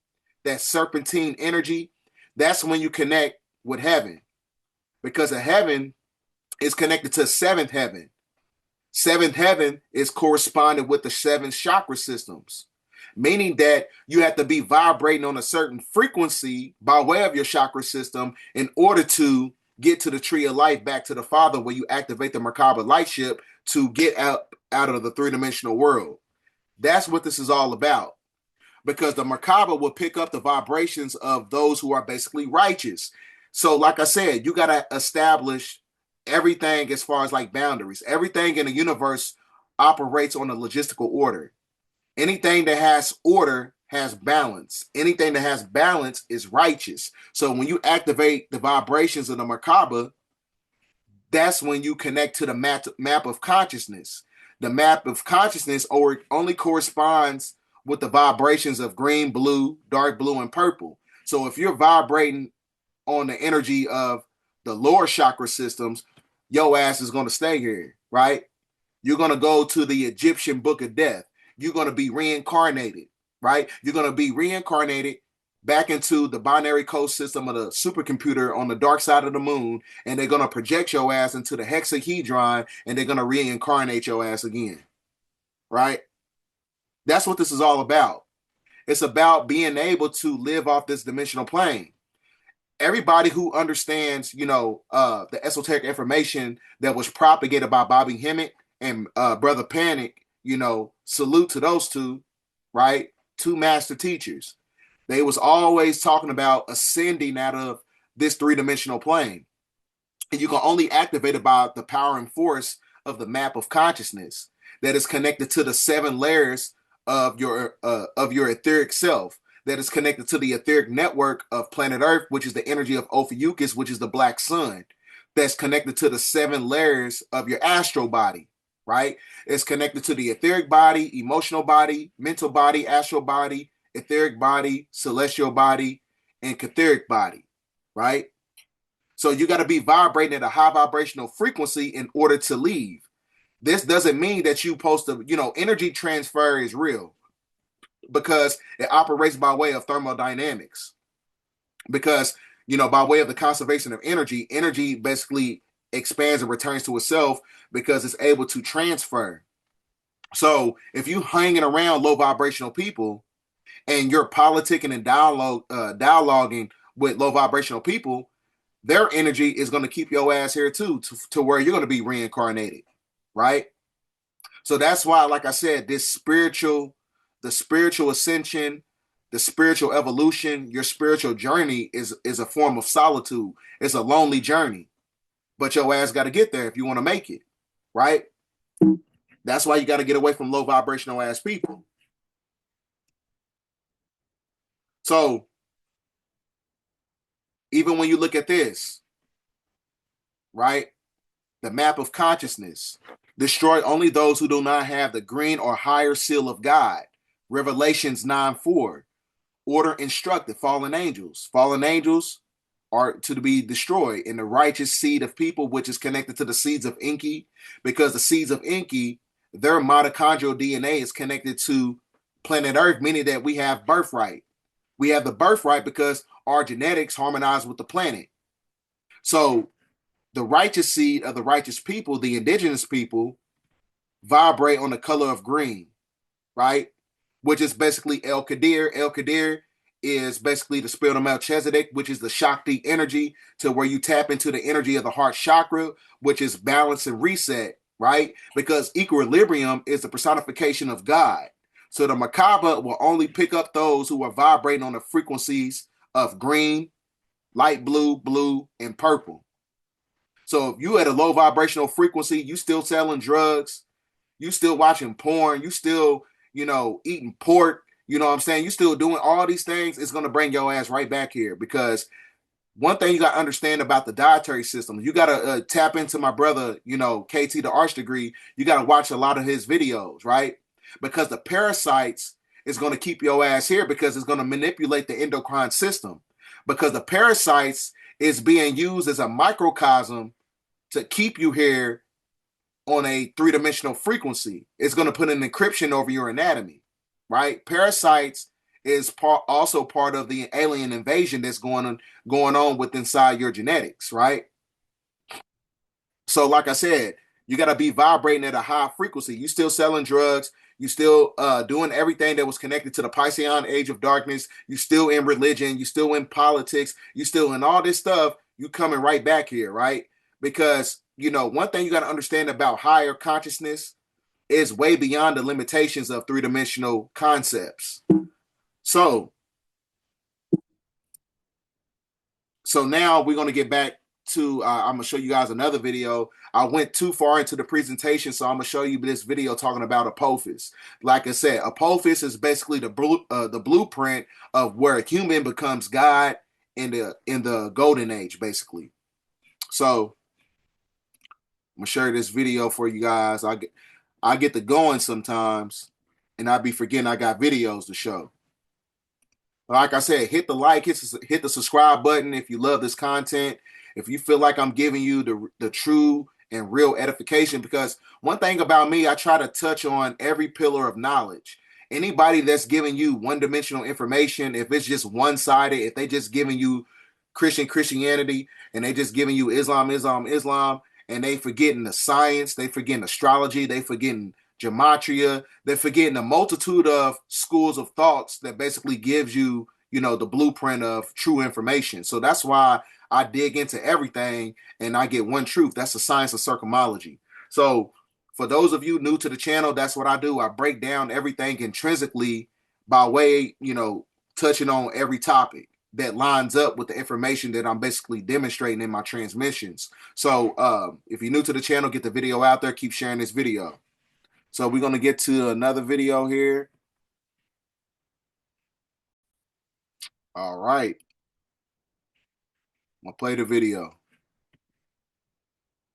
that serpentine energy, that's when you connect with heaven. Because a heaven is connected to seventh heaven. Seventh heaven is corresponded with the seven chakra systems, meaning that you have to be vibrating on a certain frequency by way of your chakra system in order to get to the tree of life, back to the Father, where you activate the Merkaba light ship to get out of the three-dimensional world. That's what this is all about. Because the Merkaba will pick up the vibrations of those who are basically righteous. So like I said, you got to establish everything as far as like boundaries. Everything in the universe operates on a logistical order. Anything that has order has balance. Anything that has balance is righteous. So when you activate the vibrations of the Merkaba, that's when you connect to the map of consciousness. The map of consciousness only corresponds with the vibrations of green, blue, dark blue, and purple. So if you're vibrating on the energy of the lower chakra systems, your ass is going to stay here, right? You're going to go to the Egyptian book of death. You're going to be reincarnated, right? You're going to be reincarnated back into the binary code system of the supercomputer on the dark side of the moon, and they're going to project your ass into the hexahedron, and they're going to reincarnate your ass again, right? That's what this is all about. It's about being able to live off this dimensional plane. Everybody who understands, the esoteric information that was propagated by Bobby Hemmett and Brother Panic, salute to those two, right? Two master teachers. They was always talking about ascending out of this three-dimensional plane. And you can only activate it by the power and force of the map of consciousness that is connected to the 7 layers of your etheric self, that is connected to the etheric network of planet Earth, which is the energy of Ophiuchus, which is the black sun, that's connected to the 7 layers of your astral body, right? It's connected to the etheric body, emotional body, mental body, astral body, etheric body, celestial body, and catheric body, right? So you got to be vibrating at a high vibrational frequency in order to leave. This doesn't mean that you supposed to, energy transfer is real because it operates by way of thermodynamics. Because, by way of the conservation of energy, energy basically expands and returns to itself because it's able to transfer. So if you hanging around low vibrational people and you're politicking and dialoguing with low vibrational people, their energy is going to keep your ass here too, to where you're going to be reincarnated, right? So that's why, like I said, the spiritual ascension, the spiritual evolution, your spiritual journey is a form of solitude. It's a lonely journey, but your ass got to get there if you want to make it, right? That's why you got to get away from low vibrational ass people. So even when you look at this, right, the map of consciousness, destroy only those who do not have the green or higher seal of God. Revelations 9:4. Order instructed fallen angels. Fallen angels are to be destroyed in the righteous seed of people, which is connected to the seeds of Enki, because the seeds of Enki, their mitochondrial DNA is connected to planet Earth, meaning that we have birthright. We have the birthright because our genetics harmonize with the planet. So the righteous seed of the righteous people, the indigenous people, vibrate on the color of green, right? Which is basically El Qadir. El Qadir is basically the spirit of Melchizedek, which is the Shakti energy, to where you tap into the energy of the heart chakra, which is balance and reset, right? Because equilibrium is the personification of God. So the Merkaba will only pick up those who are vibrating on the frequencies of green, light blue, blue, and purple. So if you at a low vibrational frequency, you still selling drugs, you still watching porn, you still, eating pork, you know what I'm saying? You still doing all these things, it's going to bring your ass right back here. Because one thing you got to understand about the dietary system, you got to tap into my brother, KT the Arch Degree. You got to watch a lot of his videos, right? Because the parasites is going to keep your ass here, because it's going to manipulate the endocrine system. Because the parasites is being used as a microcosm to keep you here on a three-dimensional frequency. It's going to put an encryption over your anatomy, right? Parasites is also part of the alien invasion that's going on with inside your genetics, right? So like I said, you got to be vibrating at a high frequency. You still selling drugs, you still doing everything that was connected to the Piscean age of darkness, you still in religion, you still in politics, you still in all this stuff, you coming right back here, right? Because one thing you got to understand about higher consciousness is way beyond the limitations of three-dimensional concepts. So now we're going to get back to, I'm going to show you guys another video. I went too far into the presentation, so I'm going to show you this video talking about Apophis. Like I said, Apophis is basically the blueprint of where a human becomes God in the golden age, basically. So I'm going to share this video for you guys. I get to going sometimes, and I be forgetting I got videos to show. Like I said, hit the like, hit the subscribe button if you love this content. If you feel like I'm giving you the true and real edification, because one thing about me, I try to touch on every pillar of knowledge. Anybody that's giving you one-dimensional information, if it's just one-sided, if they just giving you Christianity, and they just giving you Islam, and they forgetting the science, they forgetting astrology, they forgetting gematria, they're forgetting a multitude of schools of thoughts that basically gives you, the blueprint of true information. So that's why I dig into everything and I get one truth. That's the science of circumology. So for those of you new to the channel, that's what I do. I break down everything intrinsically by way, touching on every topic that lines up with the information that I'm basically demonstrating in my transmissions. So if you're new to the channel, get the video out there, keep sharing this video. So we're going to get to another video here. All right. I'm going to play the video.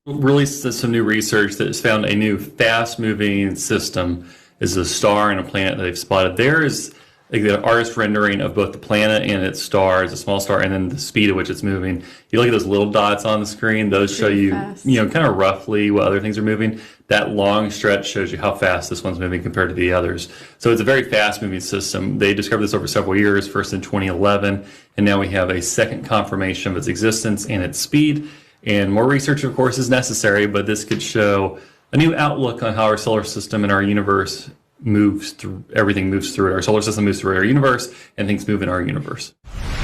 Released some new research that has found a new fast-moving system is a star and a planet that they've spotted. There is the artist rendering of both the planet and its star, as a small star, and then the speed at which it's moving. You look at those little dots on the screen, those show you, kind of roughly what other things are moving. That long stretch shows you how fast this one's moving compared to the others. So it's a very fast-moving system. They discovered this over several years, first in 2011, and now we have a second confirmation of its existence and its speed. And more research, of course, is necessary, but this could show a new outlook on how our solar system and our universe moves through, everything moves through it. Our solar system moves through our universe, and things move in our universe.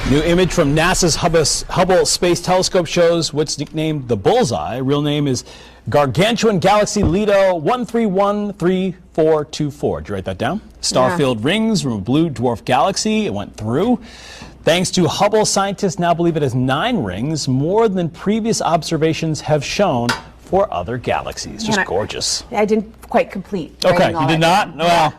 New image from NASA's Hubble Space Telescope shows what's nicknamed the Bullseye. Real name is Gargantuan Galaxy Lido 1313424. Did you write that down? Star-filled rings from a blue dwarf galaxy. It went through. Thanks to Hubble, scientists now believe it has 9 rings, more than previous observations have shown for other galaxies. Just gorgeous. I didn't quite complete. Okay, you did not? Well,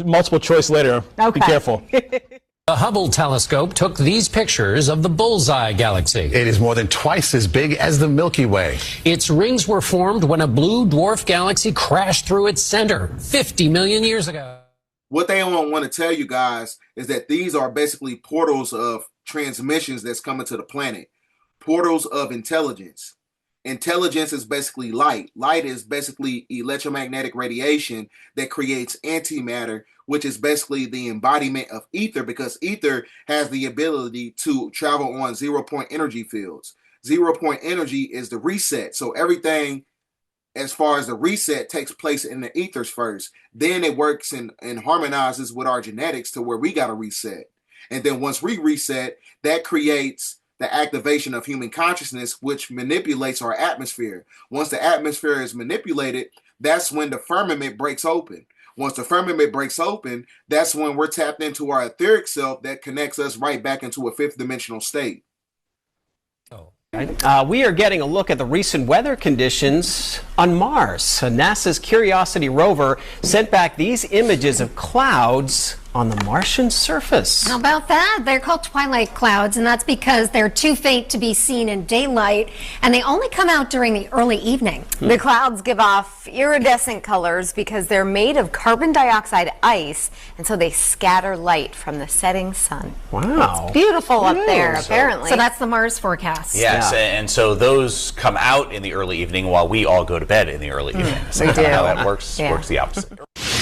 multiple choice later. Okay. Be careful. The Hubble telescope took these pictures of the Bullseye galaxy. It is more than twice as big as the Milky Way. Its rings were formed when a blue dwarf galaxy crashed through its center 50 million years ago. What they want to tell you guys is that these are basically portals of transmissions that's coming to the planet. Portals of intelligence. Intelligence is basically light. Light is basically electromagnetic radiation that creates antimatter, which is basically the embodiment of ether, because ether has the ability to travel on 0-point energy fields. 0-point energy is the reset. So everything as far as the reset takes place in the ethers first. Then it works and harmonizes with our genetics to where we got to reset. And then once we reset, that creates the activation of human consciousness, which manipulates our atmosphere. Once the atmosphere is manipulated, that's when the firmament breaks open. Once the firmament breaks open, that's when we're tapped into our etheric self that connects us right back into a 5th dimensional state. We are getting a look at the recent weather conditions on Mars. NASA's Curiosity rover sent back these images of clouds on the Martian surface. How about that? They're called twilight clouds, and that's because they're too faint to be seen in daylight, and they only come out during the early evening. The clouds give off iridescent colors because they're made of carbon dioxide ice, and so they scatter light from the setting sun. Wow. It's beautiful up there, apparently. So that's the Mars forecast. Yes, and so those come out in the early evening while we all go to bed in the early evening. So how that works the opposite.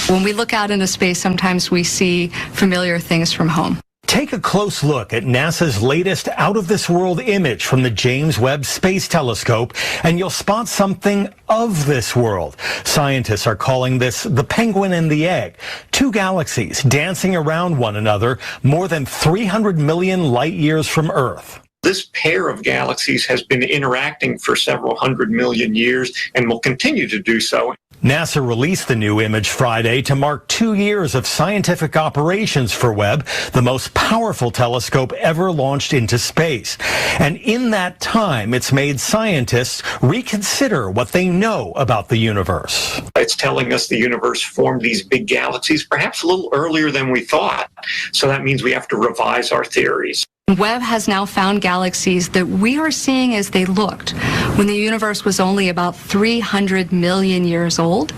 When we look out into space, sometimes we see familiar things from home. Take a close look at NASA's latest out-of-this-world image from the James Webb Space Telescope, and you'll spot something of this world. Scientists are calling this the penguin and the egg, two galaxies dancing around one another more than 300 million light years from Earth. This pair of galaxies has been interacting for several hundred million years and will continue to do so. NASA released the new image Friday to mark 2 years of scientific operations for Webb, the most powerful telescope ever launched into space. And in that time, it's made scientists reconsider what they know about the universe. It's telling us the universe formed these big galaxies perhaps a little earlier than we thought. So that means we have to revise our theories. Webb has now found galaxies that we are seeing as they looked when the universe was only about 300 million years old.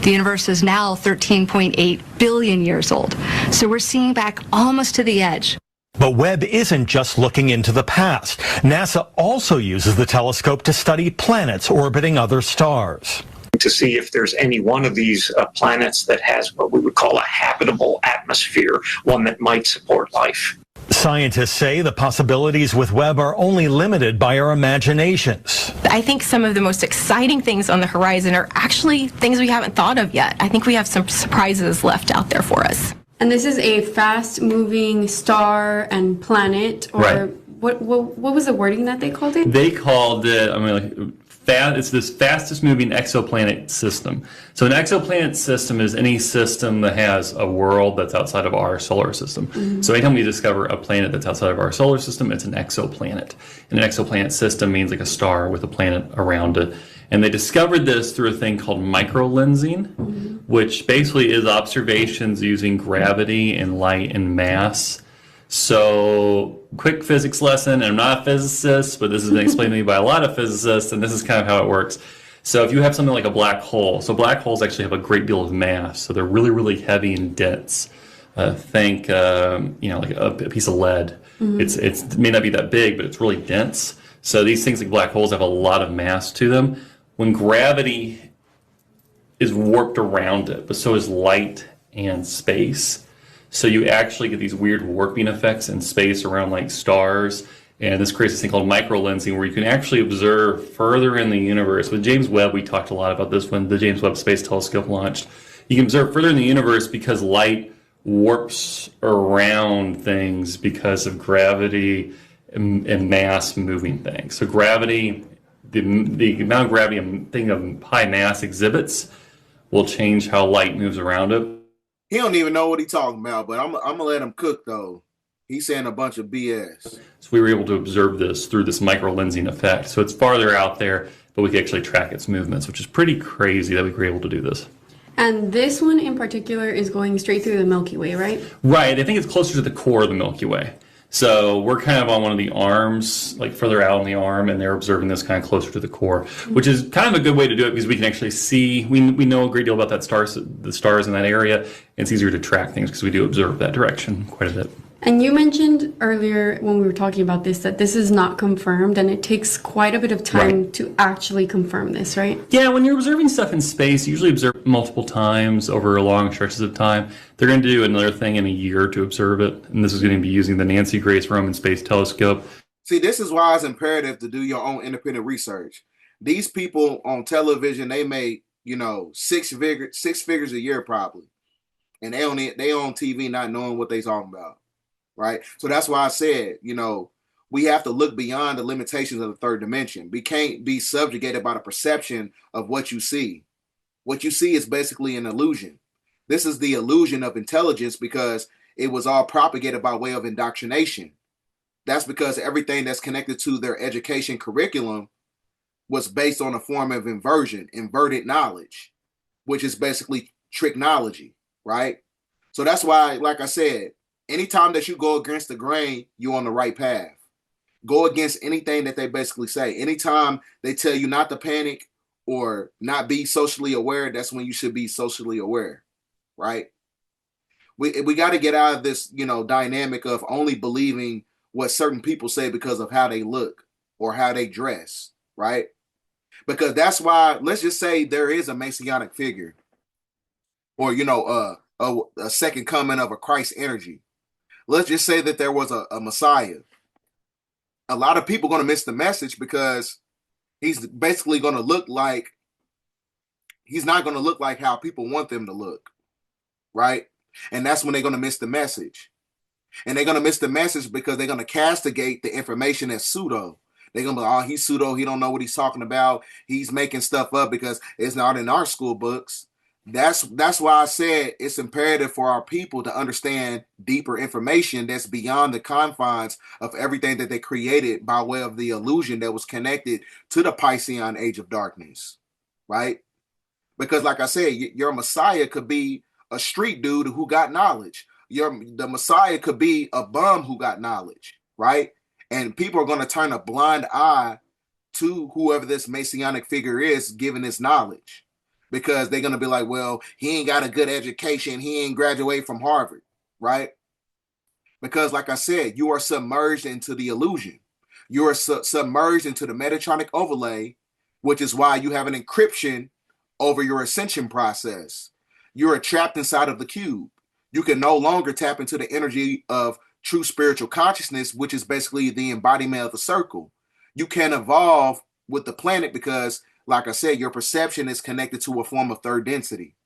The universe is now 13.8 billion years old. So we're seeing back almost to the edge. But Webb isn't just looking into the past. NASA also uses the telescope to study planets orbiting other stars. To see if there's any one of these planets that has what we would call a habitable atmosphere, one that might support life. Scientists say the possibilities with Webb are only limited by our imaginations. I think some of the most exciting things on the horizon are actually things we haven't thought of yet. I think we have some surprises left out there for us. And this is a fast-moving star and planet, or Right. what was the wording that they called it? They called it, it's this fastest moving exoplanet system. So an exoplanet system is any system that has a world that's outside of our solar system. So anytime we discover a planet that's outside of our solar system, it's an exoplanet. And an exoplanet system means like a star with a planet around it. And they discovered this through a thing called microlensing, which basically is observations using gravity and light and mass. So, quick physics lesson, and I'm not a physicist, but this has been explained to me by a lot of physicists, and this is kind of how it works. So if you have something like a black hole, so black holes actually have a great deal of mass, so they're really, really heavy and dense. Think, like a piece of lead. It may not be that big, but it's really dense. So these things like black holes have a lot of mass to them. When gravity is warped around it, but so is light and space. So you actually get these weird warping effects in space around like stars, and this creates this thing called microlensing where you can actually observe further in the universe. With James Webb, we talked a lot about this when the James Webb Space Telescope launched. You can observe further in the universe because light warps around things because of gravity and mass moving things. So gravity, the amount of gravity a thing of high mass exhibits will change how light moves around it. He don't even know what he's talking about, but I'm gonna let him cook though. He's saying a bunch of BS. So we were able to observe this through this microlensing effect. So it's farther out there, but we can actually track its movements, which is pretty crazy that we were able to do this. And this one in particular is going straight through the Milky Way, right? Right. I think it's closer to the core of the Milky Way. So we're kind of on one of the arms, like further out on the arm, and they're observing this kind of closer to the core, which is kind of a good way to do it because we can actually see, we know a great deal about the stars in that area, and it's easier to track things because we do observe that direction quite a bit. And you mentioned earlier when we were talking about this that this is not confirmed and it takes quite a bit of time to actually confirm this, right? Yeah, when you're observing stuff in space, you usually observe multiple times over long stretches of time. They're going to do another thing in a year to observe it, and this is going to be using the Nancy Grace Roman Space Telescope. See, this is why it's imperative to do your own independent research. These people on television, they make, six figures a year probably, and they on TV not knowing what they talking about. Right. So that's why I said, we have to look beyond the limitations of the third dimension. We can't be subjugated by the perception of what you see. What you see is basically an illusion. This is the illusion of intelligence because it was all propagated by way of indoctrination. that's because everything that's connected to their education curriculum was based on a form of inverted knowledge, which is basically tricknology, right? So that's why, like I said, anytime that you go against the grain, you're on the right path. Go against anything that they basically say. Anytime they tell you not to panic or not be socially aware, that's when you should be socially aware, right? We got to get out of this, dynamic of only believing what certain people say because of how they look or how they dress, right? Because that's why, let's just say there is a Messianic figure or, a second coming of a Christ energy. Let's just say that there was a Messiah. A lot of people are going to miss the message because he's basically going to look like, he's not going to look like how people want them to look, right? And that's when they're going to miss the message. And they're going to miss the message because they're going to castigate the information as pseudo. They're going to be, oh, he's pseudo. He don't know what he's talking about. He's making stuff up because it's not in our school books. That's why I said it's imperative for our people to understand deeper information that's beyond the confines of everything that they created by way of the illusion that was connected to the Piscean age of darkness, right? Because like I said, your Messiah could be a street dude who got knowledge. The Messiah could be a bum who got knowledge, right? And people are going to turn a blind eye to whoever this Messianic figure is given this knowledge. Because they're going to be like, well, he ain't got a good education. He ain't graduated from Harvard, right? Because like I said, you are submerged into the illusion. You are submerged into the Metatronic overlay, which is why you have an encryption over your ascension process. You are trapped inside of the cube. You can no longer tap into the energy of true spiritual consciousness, which is basically the embodiment of the circle. You can evolve with the planet because, like I said, your perception is connected to a form of third density.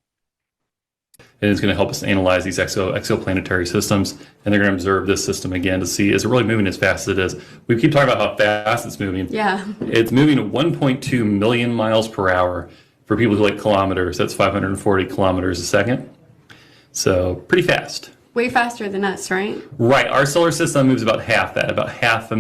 And it's going to help us analyze these exoplanetary systems, and they're going to observe this system again to see, is it really moving as fast as it is? We keep talking about how fast it's moving. Yeah. It's moving at 1.2 million miles per hour. For people who like kilometers, that's 540 kilometers a second. So pretty fast. Way faster than us, right? Right. Our solar system moves about half that, about half a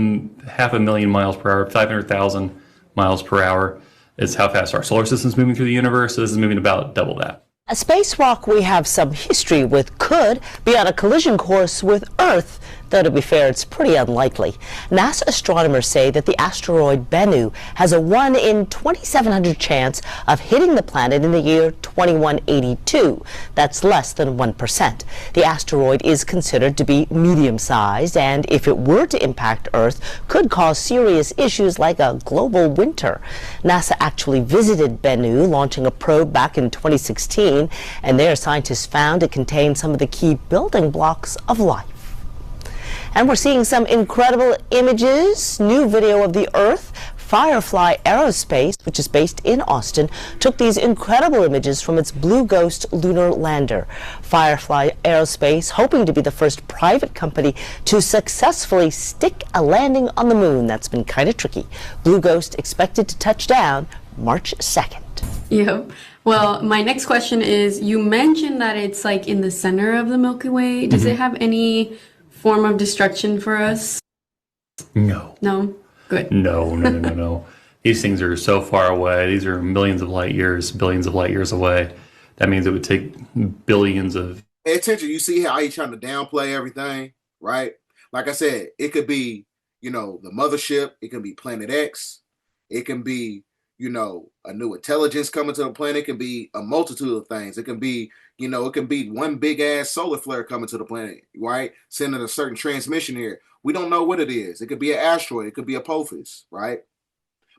million miles per hour, 500,000 miles per hour is how fast our solar system is moving through the universe. So this is moving about double that. A space rock we have some history with could be on a collision course with Earth, though to be fair, it's pretty unlikely. NASA astronomers say that the asteroid Bennu has a 1 in 2,700 chance of hitting the planet in the year 2182. That's less than 1%. The asteroid is considered to be medium-sized, and if it were to impact Earth, could cause serious issues like a global winter. NASA actually visited Bennu, launching a probe back in 2016. And there, scientists found it contained some of the key building blocks of life. And we're seeing some incredible images. New video of the Earth. Firefly Aerospace, which is based in Austin, took these incredible images from its Blue Ghost lunar lander. Firefly Aerospace hoping to be the first private company to successfully stick a landing on the moon. That's been kind of tricky. Blue Ghost expected to touch down March 2nd. Yep. Well, my next question is, you mentioned that it's like in the center of the Milky Way. Does it have any form of destruction for us? No. No? Good. No. These things are so far away. These are millions of light years, billions of light years away. That means it would take billions of... Pay attention. You see how he's trying to downplay everything, right? Like I said, it could be, the mothership. It can be Planet X. It can be, a new intelligence coming to the planet. It can be a multitude of things. It can be, it can be one big ass solar flare coming to the planet, right? Sending a certain transmission here. We don't know what it is. It could be an asteroid. It could be Apophis, right?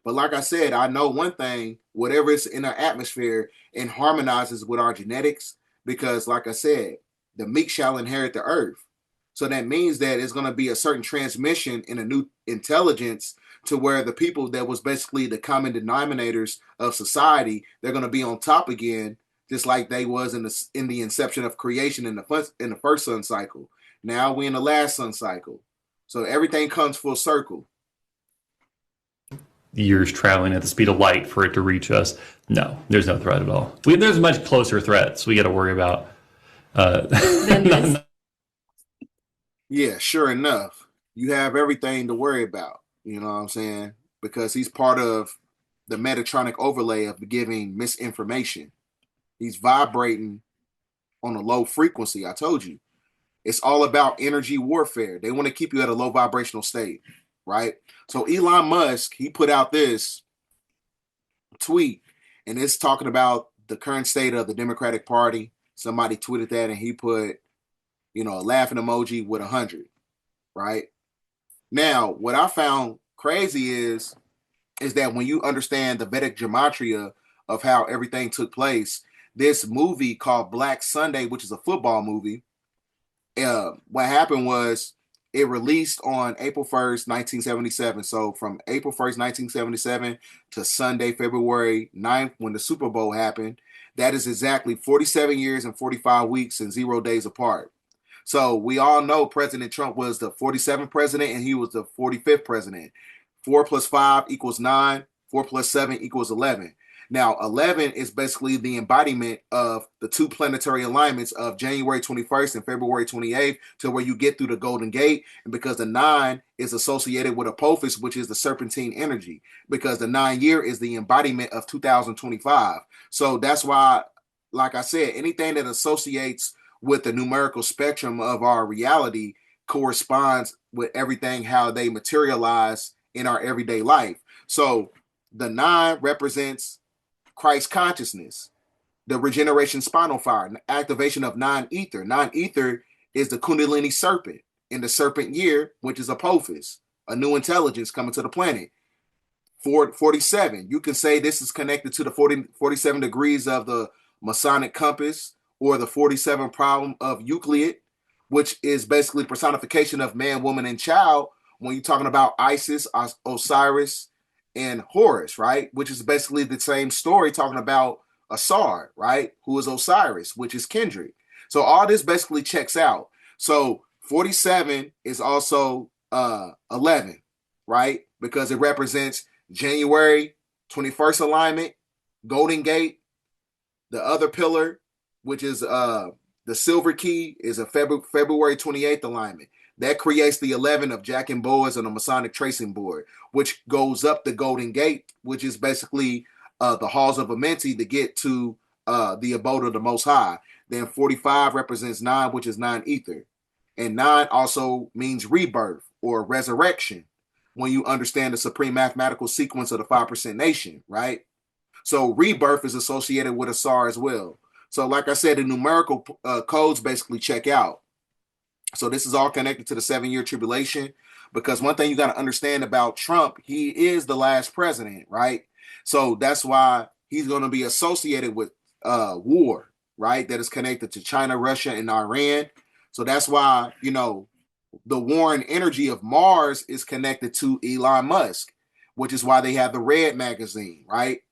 But like I said, I know one thing, whatever is in our atmosphere, it harmonizes with our genetics because, like I said, the meek shall inherit the earth. So that means that it's going to be a certain transmission in a new intelligence to where the people that was basically the common denominators of society, they're going to be on top again, just like they was in the inception of creation in the first sun cycle. Now we're in the last sun cycle. So everything comes full circle. Years traveling at the speed of light for it to reach us. No, there's no threat at all. There's much closer threats we got to worry about. Yeah, sure enough. you have everything to worry about. You know what I'm saying? Because he's part of the Metatronic overlay of giving misinformation. He's vibrating on a low frequency. I told you. It's all about energy warfare. They want to keep you at a low vibrational state, right? So Elon Musk, he put out this tweet, and it's talking about the current state of the Democratic Party. Somebody tweeted that, and he put, a laughing emoji with 100, right? Now, what I found crazy is that when you understand the Vedic gematria of how everything took place, this movie called Black Sunday, which is a football movie, what happened was it released on April 1st, 1977. So from April 1st, 1977 to Sunday, February 9th, when the Super Bowl happened, that is exactly 47 years and 45 weeks and 0 days apart. So we all know President Trump was the 47th president and he was the 45th president. 4 plus 5 equals 9. 4 plus 7 equals 11. Now, 11 is basically the embodiment of the two planetary alignments of January 21st and February 28th to where you get through the Golden Gate. And because the 9 is associated with Apophis, which is the serpentine energy, because the 9 year is the embodiment of 2025. So that's why, like I said, anything that associates with the numerical spectrum of our reality corresponds with everything, how they materialize in our everyday life. So the 9 represents Christ consciousness, the regeneration spinal fire, and the activation of non-ether. Non-ether is the Kundalini serpent in the serpent year, which is Apophis, a new intelligence coming to the planet. 47, you can say this is connected to the 47 degrees of the Masonic compass or the 47 problem of Euclid, which is basically personification of man, woman, and child when you're talking about Isis, Osiris, and Horus, right? Which is basically the same story talking about Asar, right? Who is Osiris, which is Kendrick. So all this basically checks out. So 47 is also 11, right? Because it represents January 21st alignment, Golden Gate. The other pillar, which is the silver key, is a February 28th alignment. That creates the 11 of Jack and Boaz on a Masonic tracing board, which goes up the Golden Gate, which is basically the halls of Amenti to get to the abode of the Most High. Then 45 represents 9, which is 9 ether. And 9 also means rebirth or resurrection when you understand the supreme mathematical sequence of the 5% nation, right? So rebirth is associated with Asar as well. So like I said, the numerical codes basically check out. So this is all connected to the 7-year tribulation, because one thing you got to understand about Trump, he is the last president, right? So that's why he's going to be associated with war, right? That is connected to China, Russia, and Iran. So that's why, the war and energy of Mars is connected to Elon Musk, which is why they have the Red magazine, right?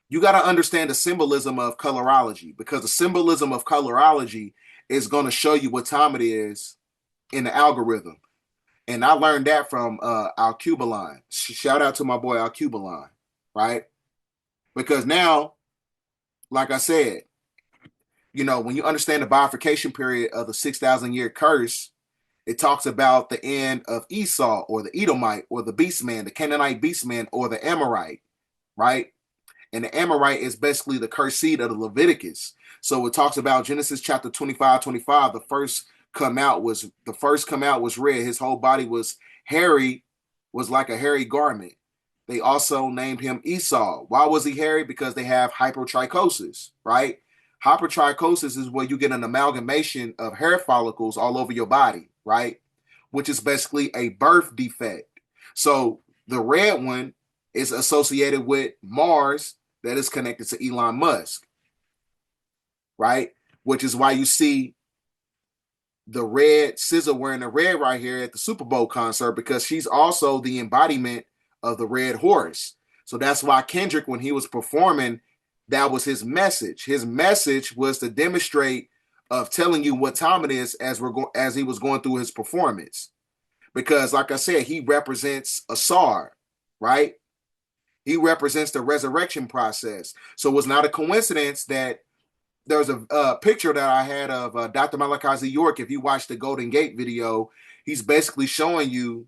You got to understand the symbolism of colorology, because the symbolism of colorology is going to show you what time it is in the algorithm. And I learned that from Alchemical. Shout out to my boy Alchemical, right? Because now, like I said, when you understand the bifurcation period of the 6,000 year curse, it talks about the end of Esau or the Edomite or the beastman, the Canaanite beastman or the Amorite, right? And the Amorite is basically the cursed seed of the Leviticus. So it talks about Genesis chapter 25. The first come out was red. His whole body was hairy, was like a hairy garment. They also named him Esau. Why was he hairy? Because they have hypertrichosis, right? Hypertrichosis is where you get an amalgamation of hair follicles all over your body, right? Which is basically a birth defect. So the red one is associated with Mars, that is connected to Elon Musk, right? Which is why you see the red SZA wearing the red right here at the Super Bowl concert, because she's also the embodiment of the red horse. So that's why Kendrick, when he was performing, that was his message. His message was to demonstrate of telling you what time it is as he was going through his performance. Because like I said, he represents Asar, right? He represents the resurrection process. So it was not a coincidence that there was a picture that I had of Dr. Malachi Z. York. If you watch the Golden Gate video, he's basically showing you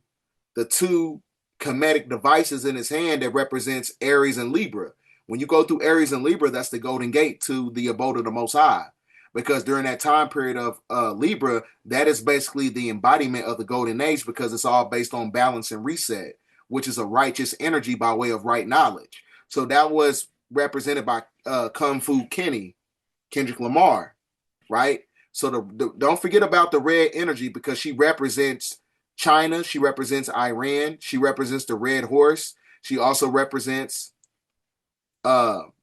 the two Kemetic devices in his hand that represents Aries and Libra. When you go through Aries and Libra, that's the golden gate to the abode of the Most High. Because during that time period of Libra, that is basically the embodiment of the golden age, because it's all based on balance and reset, which is a righteous energy by way of right knowledge. So that was represented by Kung Fu Kendrick Lamar, right? So don't forget about the red energy, because she represents China, she represents Iran, she represents the red horse, she also represents Mars,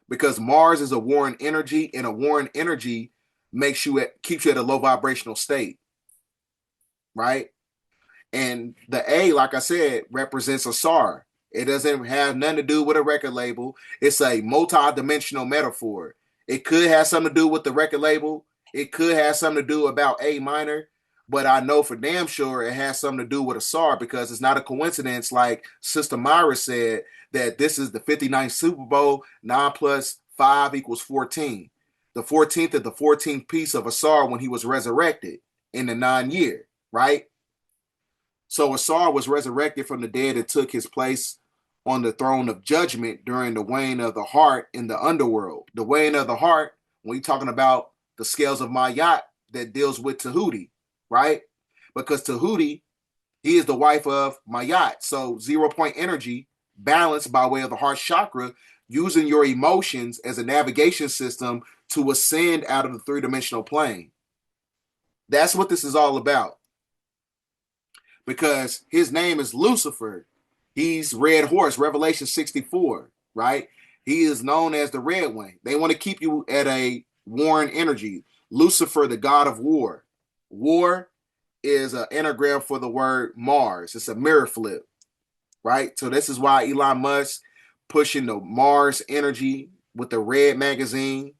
because Mars is a warring energy, and a warring energy keeps you at a low vibrational state, right? And the A, like I said, represents a SAR. It doesn't have nothing to do with a record label. It's a multi-dimensional metaphor. It could have something to do with the record label. It could have something to do about A minor, but I know for damn sure it has something to do with a SAR, because it's not a coincidence, like Sister Myra said, that this is the 59th Super Bowl. 9 plus 5 equals 14. The 14th is the 14th piece of a SAR when he was resurrected in the 9 year, right? So Asar was resurrected from the dead and took his place on the throne of judgment during the weighing of the heart in the underworld. The weighing of the heart, when you're talking about the scales of Mayat, that deals with Tahuti, right? Because Tahuti, he is the wife of Mayat. So 0 point energy, balanced by way of the heart chakra, using your emotions as a navigation system to ascend out of the three-dimensional plane. That's what this is all about. Because his name is Lucifer. He's Red Horse, Revelation 64, right? He is known as the Red One. They want to keep you at a warring energy. Lucifer, the god of war. War is an anagram for the word Mars. It's a mirror flip, right? So this is why Elon Musk pushing the Mars energy with the red magazine.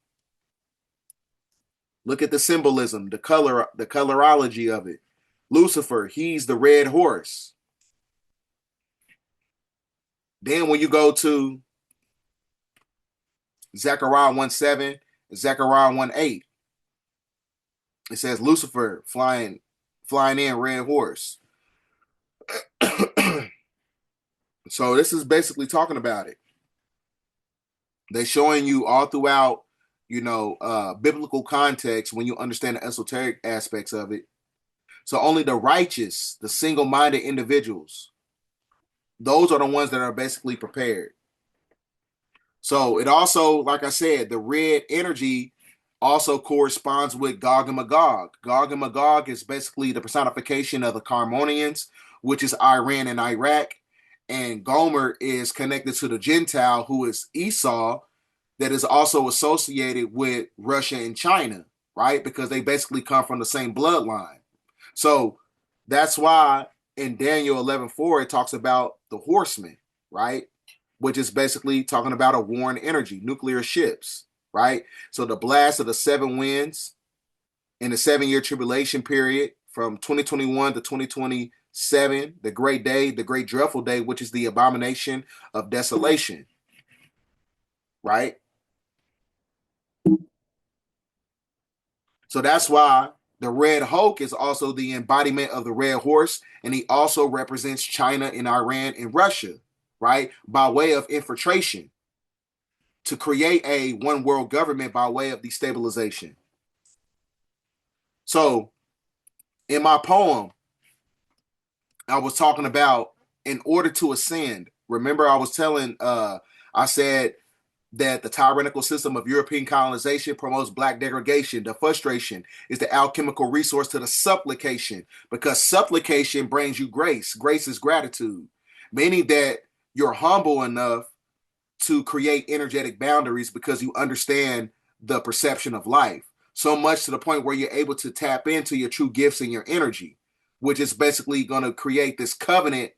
Look at the symbolism, the colorology of it. Lucifer, he's the red horse. Then when you go to Zechariah 1:7, Zechariah 1:8, it says Lucifer flying in red horse. So this is basically talking about it. They're showing you all throughout, biblical context when you understand the esoteric aspects of it. So only the righteous, the single-minded individuals, those are the ones that are basically prepared. So it also, like I said, the red energy also corresponds with Gog and Magog. Gog and Magog is basically the personification of the Carmonians, which is Iran and Iraq. And Gomer is connected to the Gentile, who is Esau, that is also associated with Russia and China, right? Because they basically come from the same bloodline. So that's why in Daniel 11:4, it talks about the horsemen, right? Which is basically talking about a warring energy, nuclear ships, right? So the blast of the 7 winds in the 7-year tribulation period from 2021 to 2027, the great day, the great dreadful day, which is the abomination of desolation, right? So that's why the red Hulk is also the embodiment of the red horse, and he also represents China and Iran and Russia, right? By way of infiltration to create a one world government by way of destabilization. So in my poem, I was talking about in order to ascend. Remember, I was telling, I said that the tyrannical system of European colonization promotes black degradation. The frustration is the alchemical resource to the supplication, because supplication brings you grace. Grace is gratitude, meaning that you're humble enough to create energetic boundaries because you understand the perception of life, so much to the point where you're able to tap into your true gifts and your energy, which is basically going to create this covenant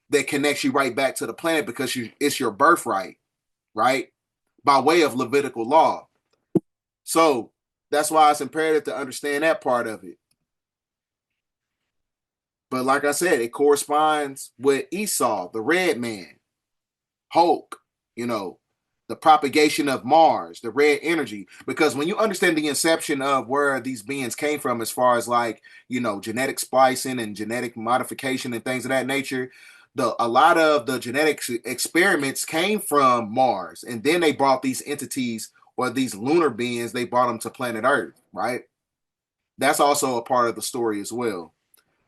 that connects you right back to the planet, because it's your birthright, right? By way of Levitical law. So that's why it's imperative to understand that part of it. But like I said, it corresponds with Esau, the red man, Hulk, the propagation of Mars, the red energy. Because when you understand the inception of where these beings came from, as far as like, genetic splicing and genetic modification and things of that nature, a lot of the genetic experiments came from Mars. And then they brought these entities, or these lunar beings, they brought them to planet Earth, right? That's also a part of the story as well.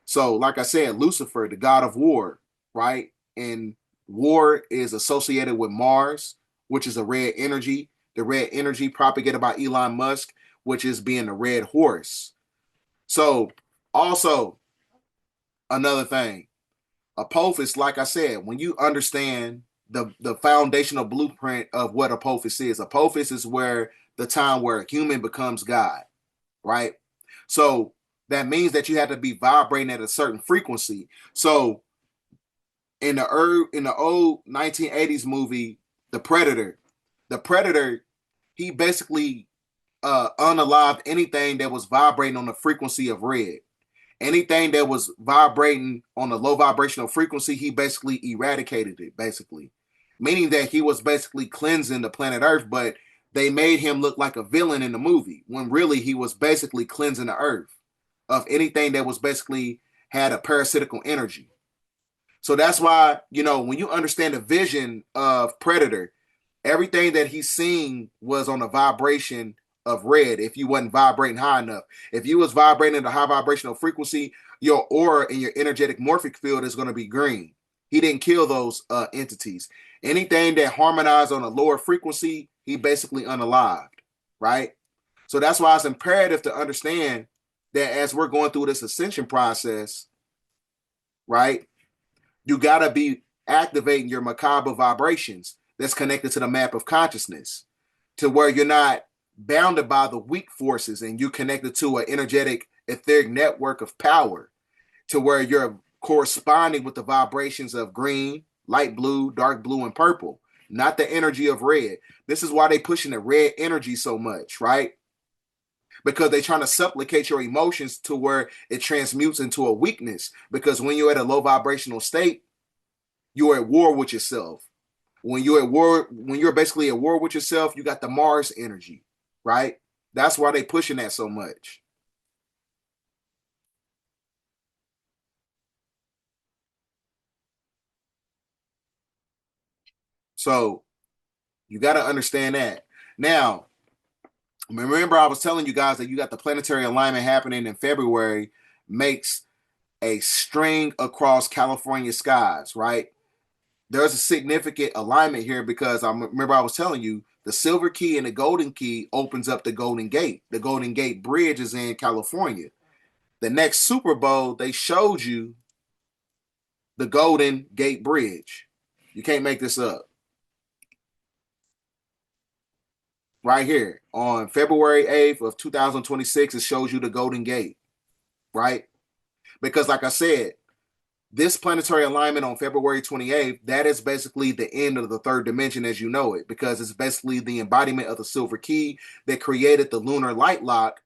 So, like I said, Lucifer, the god of war, right? And war is associated with Mars, which is a red energy. The red energy propagated by Elon Musk, which is being the red horse. So, also, another thing, Apophis, like I said, when you understand the foundational blueprint of what Apophis is where the time where a human becomes God, right? So that means that you have to be vibrating at a certain frequency. So in the old 1980s movie, The Predator, he basically unalived anything that was vibrating on the frequency of red. Anything that was vibrating on a low vibrational frequency, he basically eradicated it, basically. Meaning that he was basically cleansing the planet Earth, but they made him look like a villain in the movie, when really he was basically cleansing the Earth of anything that was basically had a parasitical energy. So that's why, when you understand the vision of Predator, everything that he's seeing was on a vibration of red. If you wasn't vibrating high enough, if you was vibrating at a high vibrational frequency, your aura and your energetic morphic field is going to be green. He didn't kill those entities. Anything that harmonized on a lower frequency, he basically unalived, right? So that's why it's imperative to understand that as we're going through this ascension process, right, you got to be activating your macabre vibrations that's connected to the map of consciousness, to where you're not bounded by the weak forces and you're connected to an energetic etheric network of power, to where you're corresponding with the vibrations of green, light blue, dark blue, and purple, not the energy of red. This is why they pushing the red energy so much, right? Because they're trying to supplicate your emotions to where it transmutes into a weakness. Because when you're at a low vibrational state, you're at war with yourself. When you're basically at war with yourself, you got the Mars energy, right? That's why they pushing that so much. So you got to understand that. Now, remember I was telling you guys that you got the planetary alignment happening in February, makes a string across California skies, right? There's a significant alignment here because remember I was telling you the silver key and the golden key opens up the Golden Gate. The Golden Gate Bridge is in California. The next Super Bowl, they showed you the Golden Gate Bridge. You can't make this up. Right here on February 8th of 2026, it shows you the Golden Gate, right? Because like I said, this planetary alignment on February 28th, that is basically the end of the third dimension as you know it, because it's basically the embodiment of the silver key that created the lunar light lock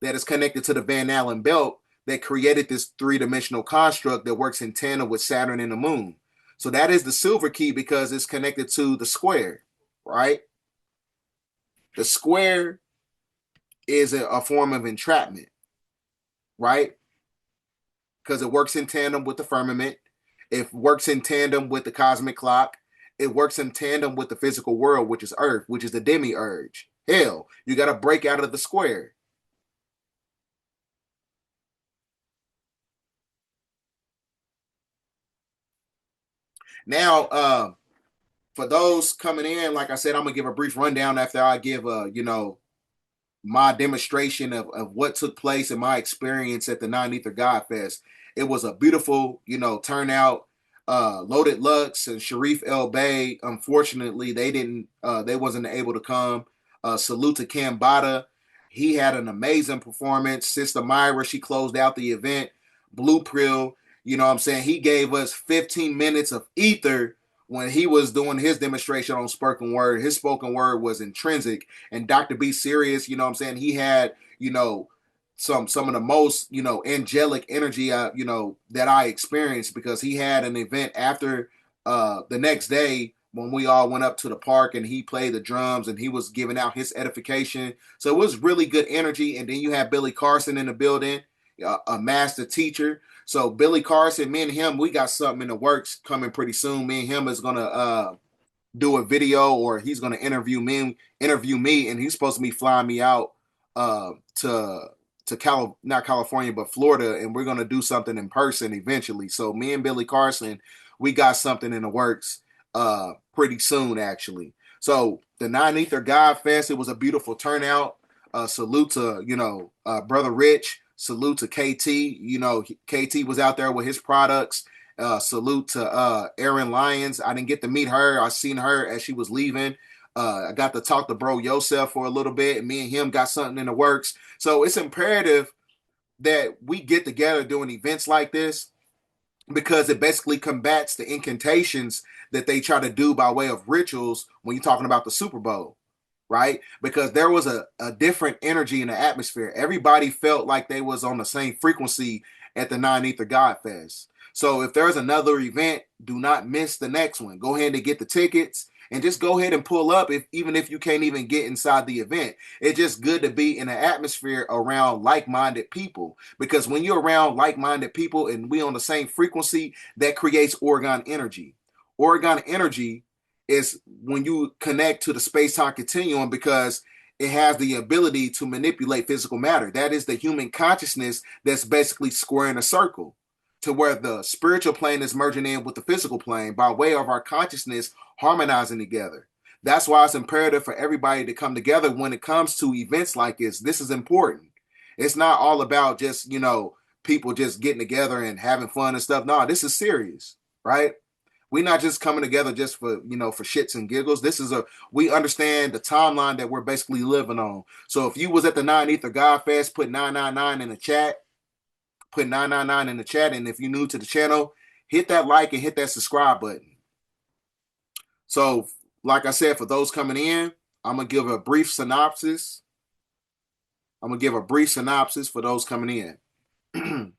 that is connected to the Van Allen belt that created this three-dimensional construct that works in tandem with Saturn and the moon. So that is the silver key because it's connected to the square, right? The square is a form of entrapment, right? Because it works in tandem with the firmament. It works in tandem with the cosmic clock. It works in tandem with the physical world, which is Earth, which is the demiurge. Hell, you got to break out of the square. Now, for those coming in, like I said, I'm going to give a brief rundown after I give, my demonstration of what took place in my experience at the Non-Ether God Fest. It was a beautiful, turnout. Loaded Lux and Sharif El Bey, unfortunately, they wasn't able to come. Salute to Cam Bada. He had an amazing performance. Sister Myra, she closed out the event. Blue Prill, he gave us 15 minutes of ether when he was doing his demonstration on spoken word. His spoken word was intrinsic. And Dr. B Serious, he had, some of the most, angelic energy, that I experienced, because he had an event after the next day when we all went up to the park and he played the drums and he was giving out his edification. So it was really good energy. And then you have Billy Carson in the building, a master teacher. So Billy Carson, me and him, we got something in the works coming pretty soon. Me and him is gonna do a video, or he's gonna interview me, and he's supposed to be flying me out to not California, but Florida, and we're gonna do something in person eventually. So me and Billy Carson, we got something in the works pretty soon, actually. So the Nine Ether God Fest, it was a beautiful turnout. Salute to Brother Rich. Salute to KT. KT was out there with his products. Salute to Erin Lyons. I didn't get to meet her. I seen her as she was leaving. I got to talk to Bro Yosef for a little bit, and me and him got something in the works. So it's imperative that we get together doing events like this, because it basically combats the incantations that they try to do by way of rituals when you're talking about the Super Bowl, right? Because there was a different energy in the atmosphere. Everybody felt like they was on the same frequency at the Nine Ether God Fest. So if there's another event, do not miss the next one. Go ahead and get the tickets and just go ahead and pull up, even if you can't even get inside the event. It's just good to be in an atmosphere around like-minded people, because when you're around like-minded people and we on the same frequency, that creates Oregon energy. Oregon energy is when you connect to the space-time continuum, because it has the ability to manipulate physical matter. That is the human consciousness that's basically squaring a circle, to where the spiritual plane is merging in with the physical plane by way of our consciousness harmonizing together. That's why it's imperative for everybody to come together when it comes to events like this. This is important. It's not all about just, people just getting together and having fun and stuff. No, this is serious, right? We're not just coming together just for, for shits and giggles. We understand the timeline that we're basically living on. So if you was at the Nine Ether God Fest, put 999 in the chat. Put 999 in the chat, and if you're new to the channel, hit that like and hit that subscribe button. So, like I said, for those coming in, I'm gonna give a brief synopsis. For those coming in.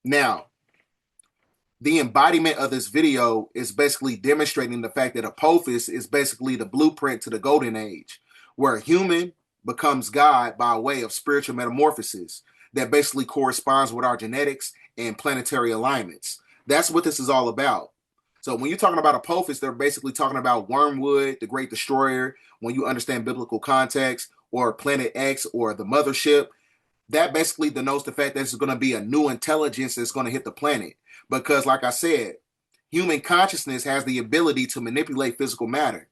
Now, the embodiment of this video is basically demonstrating the fact that Apophis is basically the blueprint to the golden age, where a human becomes God by way of spiritual metamorphosis that basically corresponds with our genetics and planetary alignments. That's what this is all about. So when you're talking about Apophis, they're basically talking about Wormwood, the Great Destroyer. When you understand biblical context, or Planet X, or the mothership, that basically denotes the fact that it's going to be a new intelligence that's going to hit the planet. Because like I said, human consciousness has the ability to manipulate physical matter,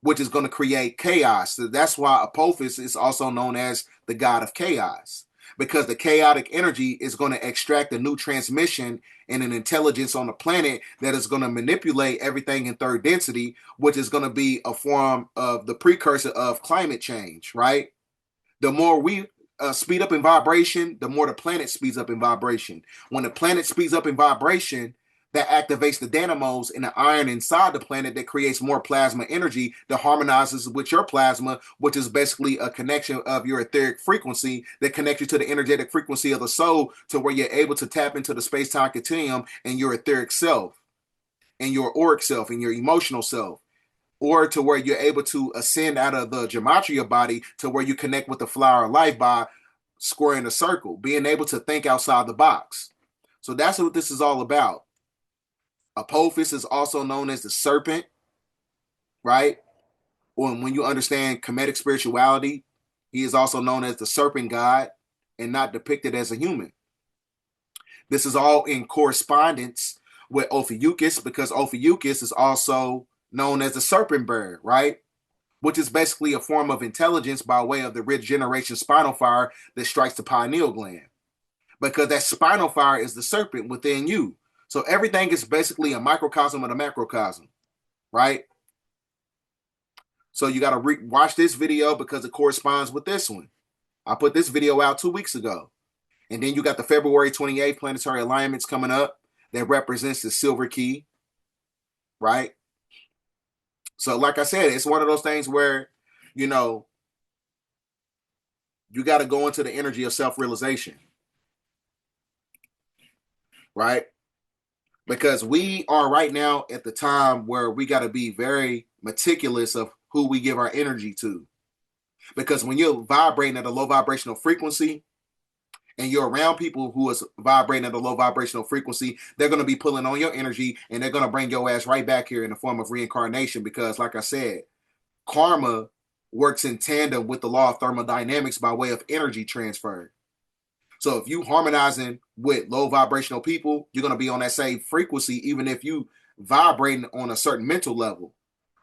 which is going to create chaos. So that's why Apophis is also known as the god of chaos, because the chaotic energy is going to extract a new transmission and an intelligence on the planet that is going to manipulate everything in third density, which is going to be a form of the precursor of climate change, right? The more we speed up in vibration, the more the planet speeds up in vibration. When the planet speeds up in vibration, that activates the dynamos in the iron inside the planet that creates more plasma energy that harmonizes with your plasma, which is basically a connection of your etheric frequency that connects you to the energetic frequency of the soul, to where you're able to tap into the space-time continuum and your etheric self and your auric self and your emotional self, or to where you're able to ascend out of the gematria body to where you connect with the flower of life by squaring a circle, being able to think outside the box. So that's what this is all about. Apophis is also known as the serpent, right? When you understand Kemetic spirituality, he is also known as the serpent god and not depicted as a human. This is all in correspondence with Ophiuchus, because Ophiuchus is also known as the serpent bird, right? Which is basically a form of intelligence by way of the regeneration spinal fire that strikes the pineal gland. Because that spinal fire is the serpent within you. So everything is basically a microcosm of the macrocosm, right? So you got to watch this video because it corresponds with this one. I put this video out 2 weeks ago. And then you got the February 28th planetary alignments coming up that represents the silver key, right? So like I said, it's one of those things where, you got to go into the energy of self-realization. right? Because we are right now at the time where we got to be very meticulous of who we give our energy to. Because when you're vibrating at a low vibrational frequency and you're around people who is vibrating at a low vibrational frequency, they're going to be pulling on your energy and they're going to bring your ass right back here in the form of reincarnation. Because like I said, karma works in tandem with the law of thermodynamics by way of energy transfer. So if you harmonizing with low vibrational people, you're going to be on that same frequency, even if you vibrating on a certain mental level.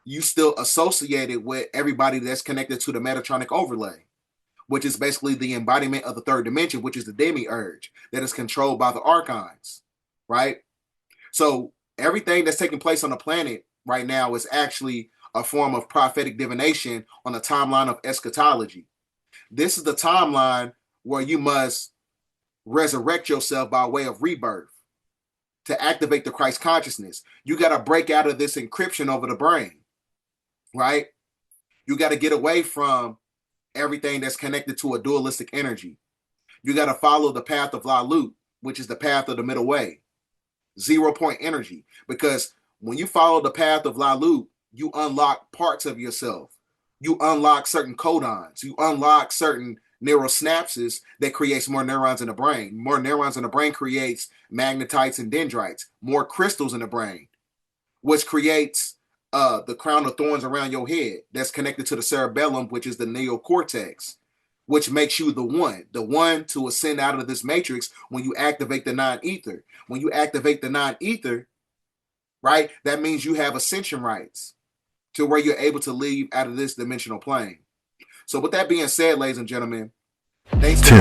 You still associated with everybody that's connected to the Metatronic overlay, which is basically the embodiment of the third dimension, which is the demiurge that is controlled by the archons, right? So everything that's taking place on the planet right now is actually a form of prophetic divination on the timeline of eschatology. This is the timeline where you must resurrect yourself by way of rebirth to activate the Christ consciousness. You got to break out of this encryption over the brain, right? You got to get away from everything that's connected to a dualistic energy. You got to follow the path of La Lut, which is the path of the middle way, 0 point energy. Because when you follow the path of La Lut, you unlock parts of yourself. You unlock certain codons. You unlock certain neural synapses that creates more neurons in the brain. More neurons in the brain creates magnetites and dendrites, more crystals in the brain, which creates the crown of thorns around your head that's connected to the cerebellum, which is the neocortex, which makes you the one to ascend out of this matrix when you activate the non-ether. When you activate the non-ether, right, that means you have ascension rights to where you're able to leave out of this dimensional plane. So with that being said, ladies and gentlemen, thanks for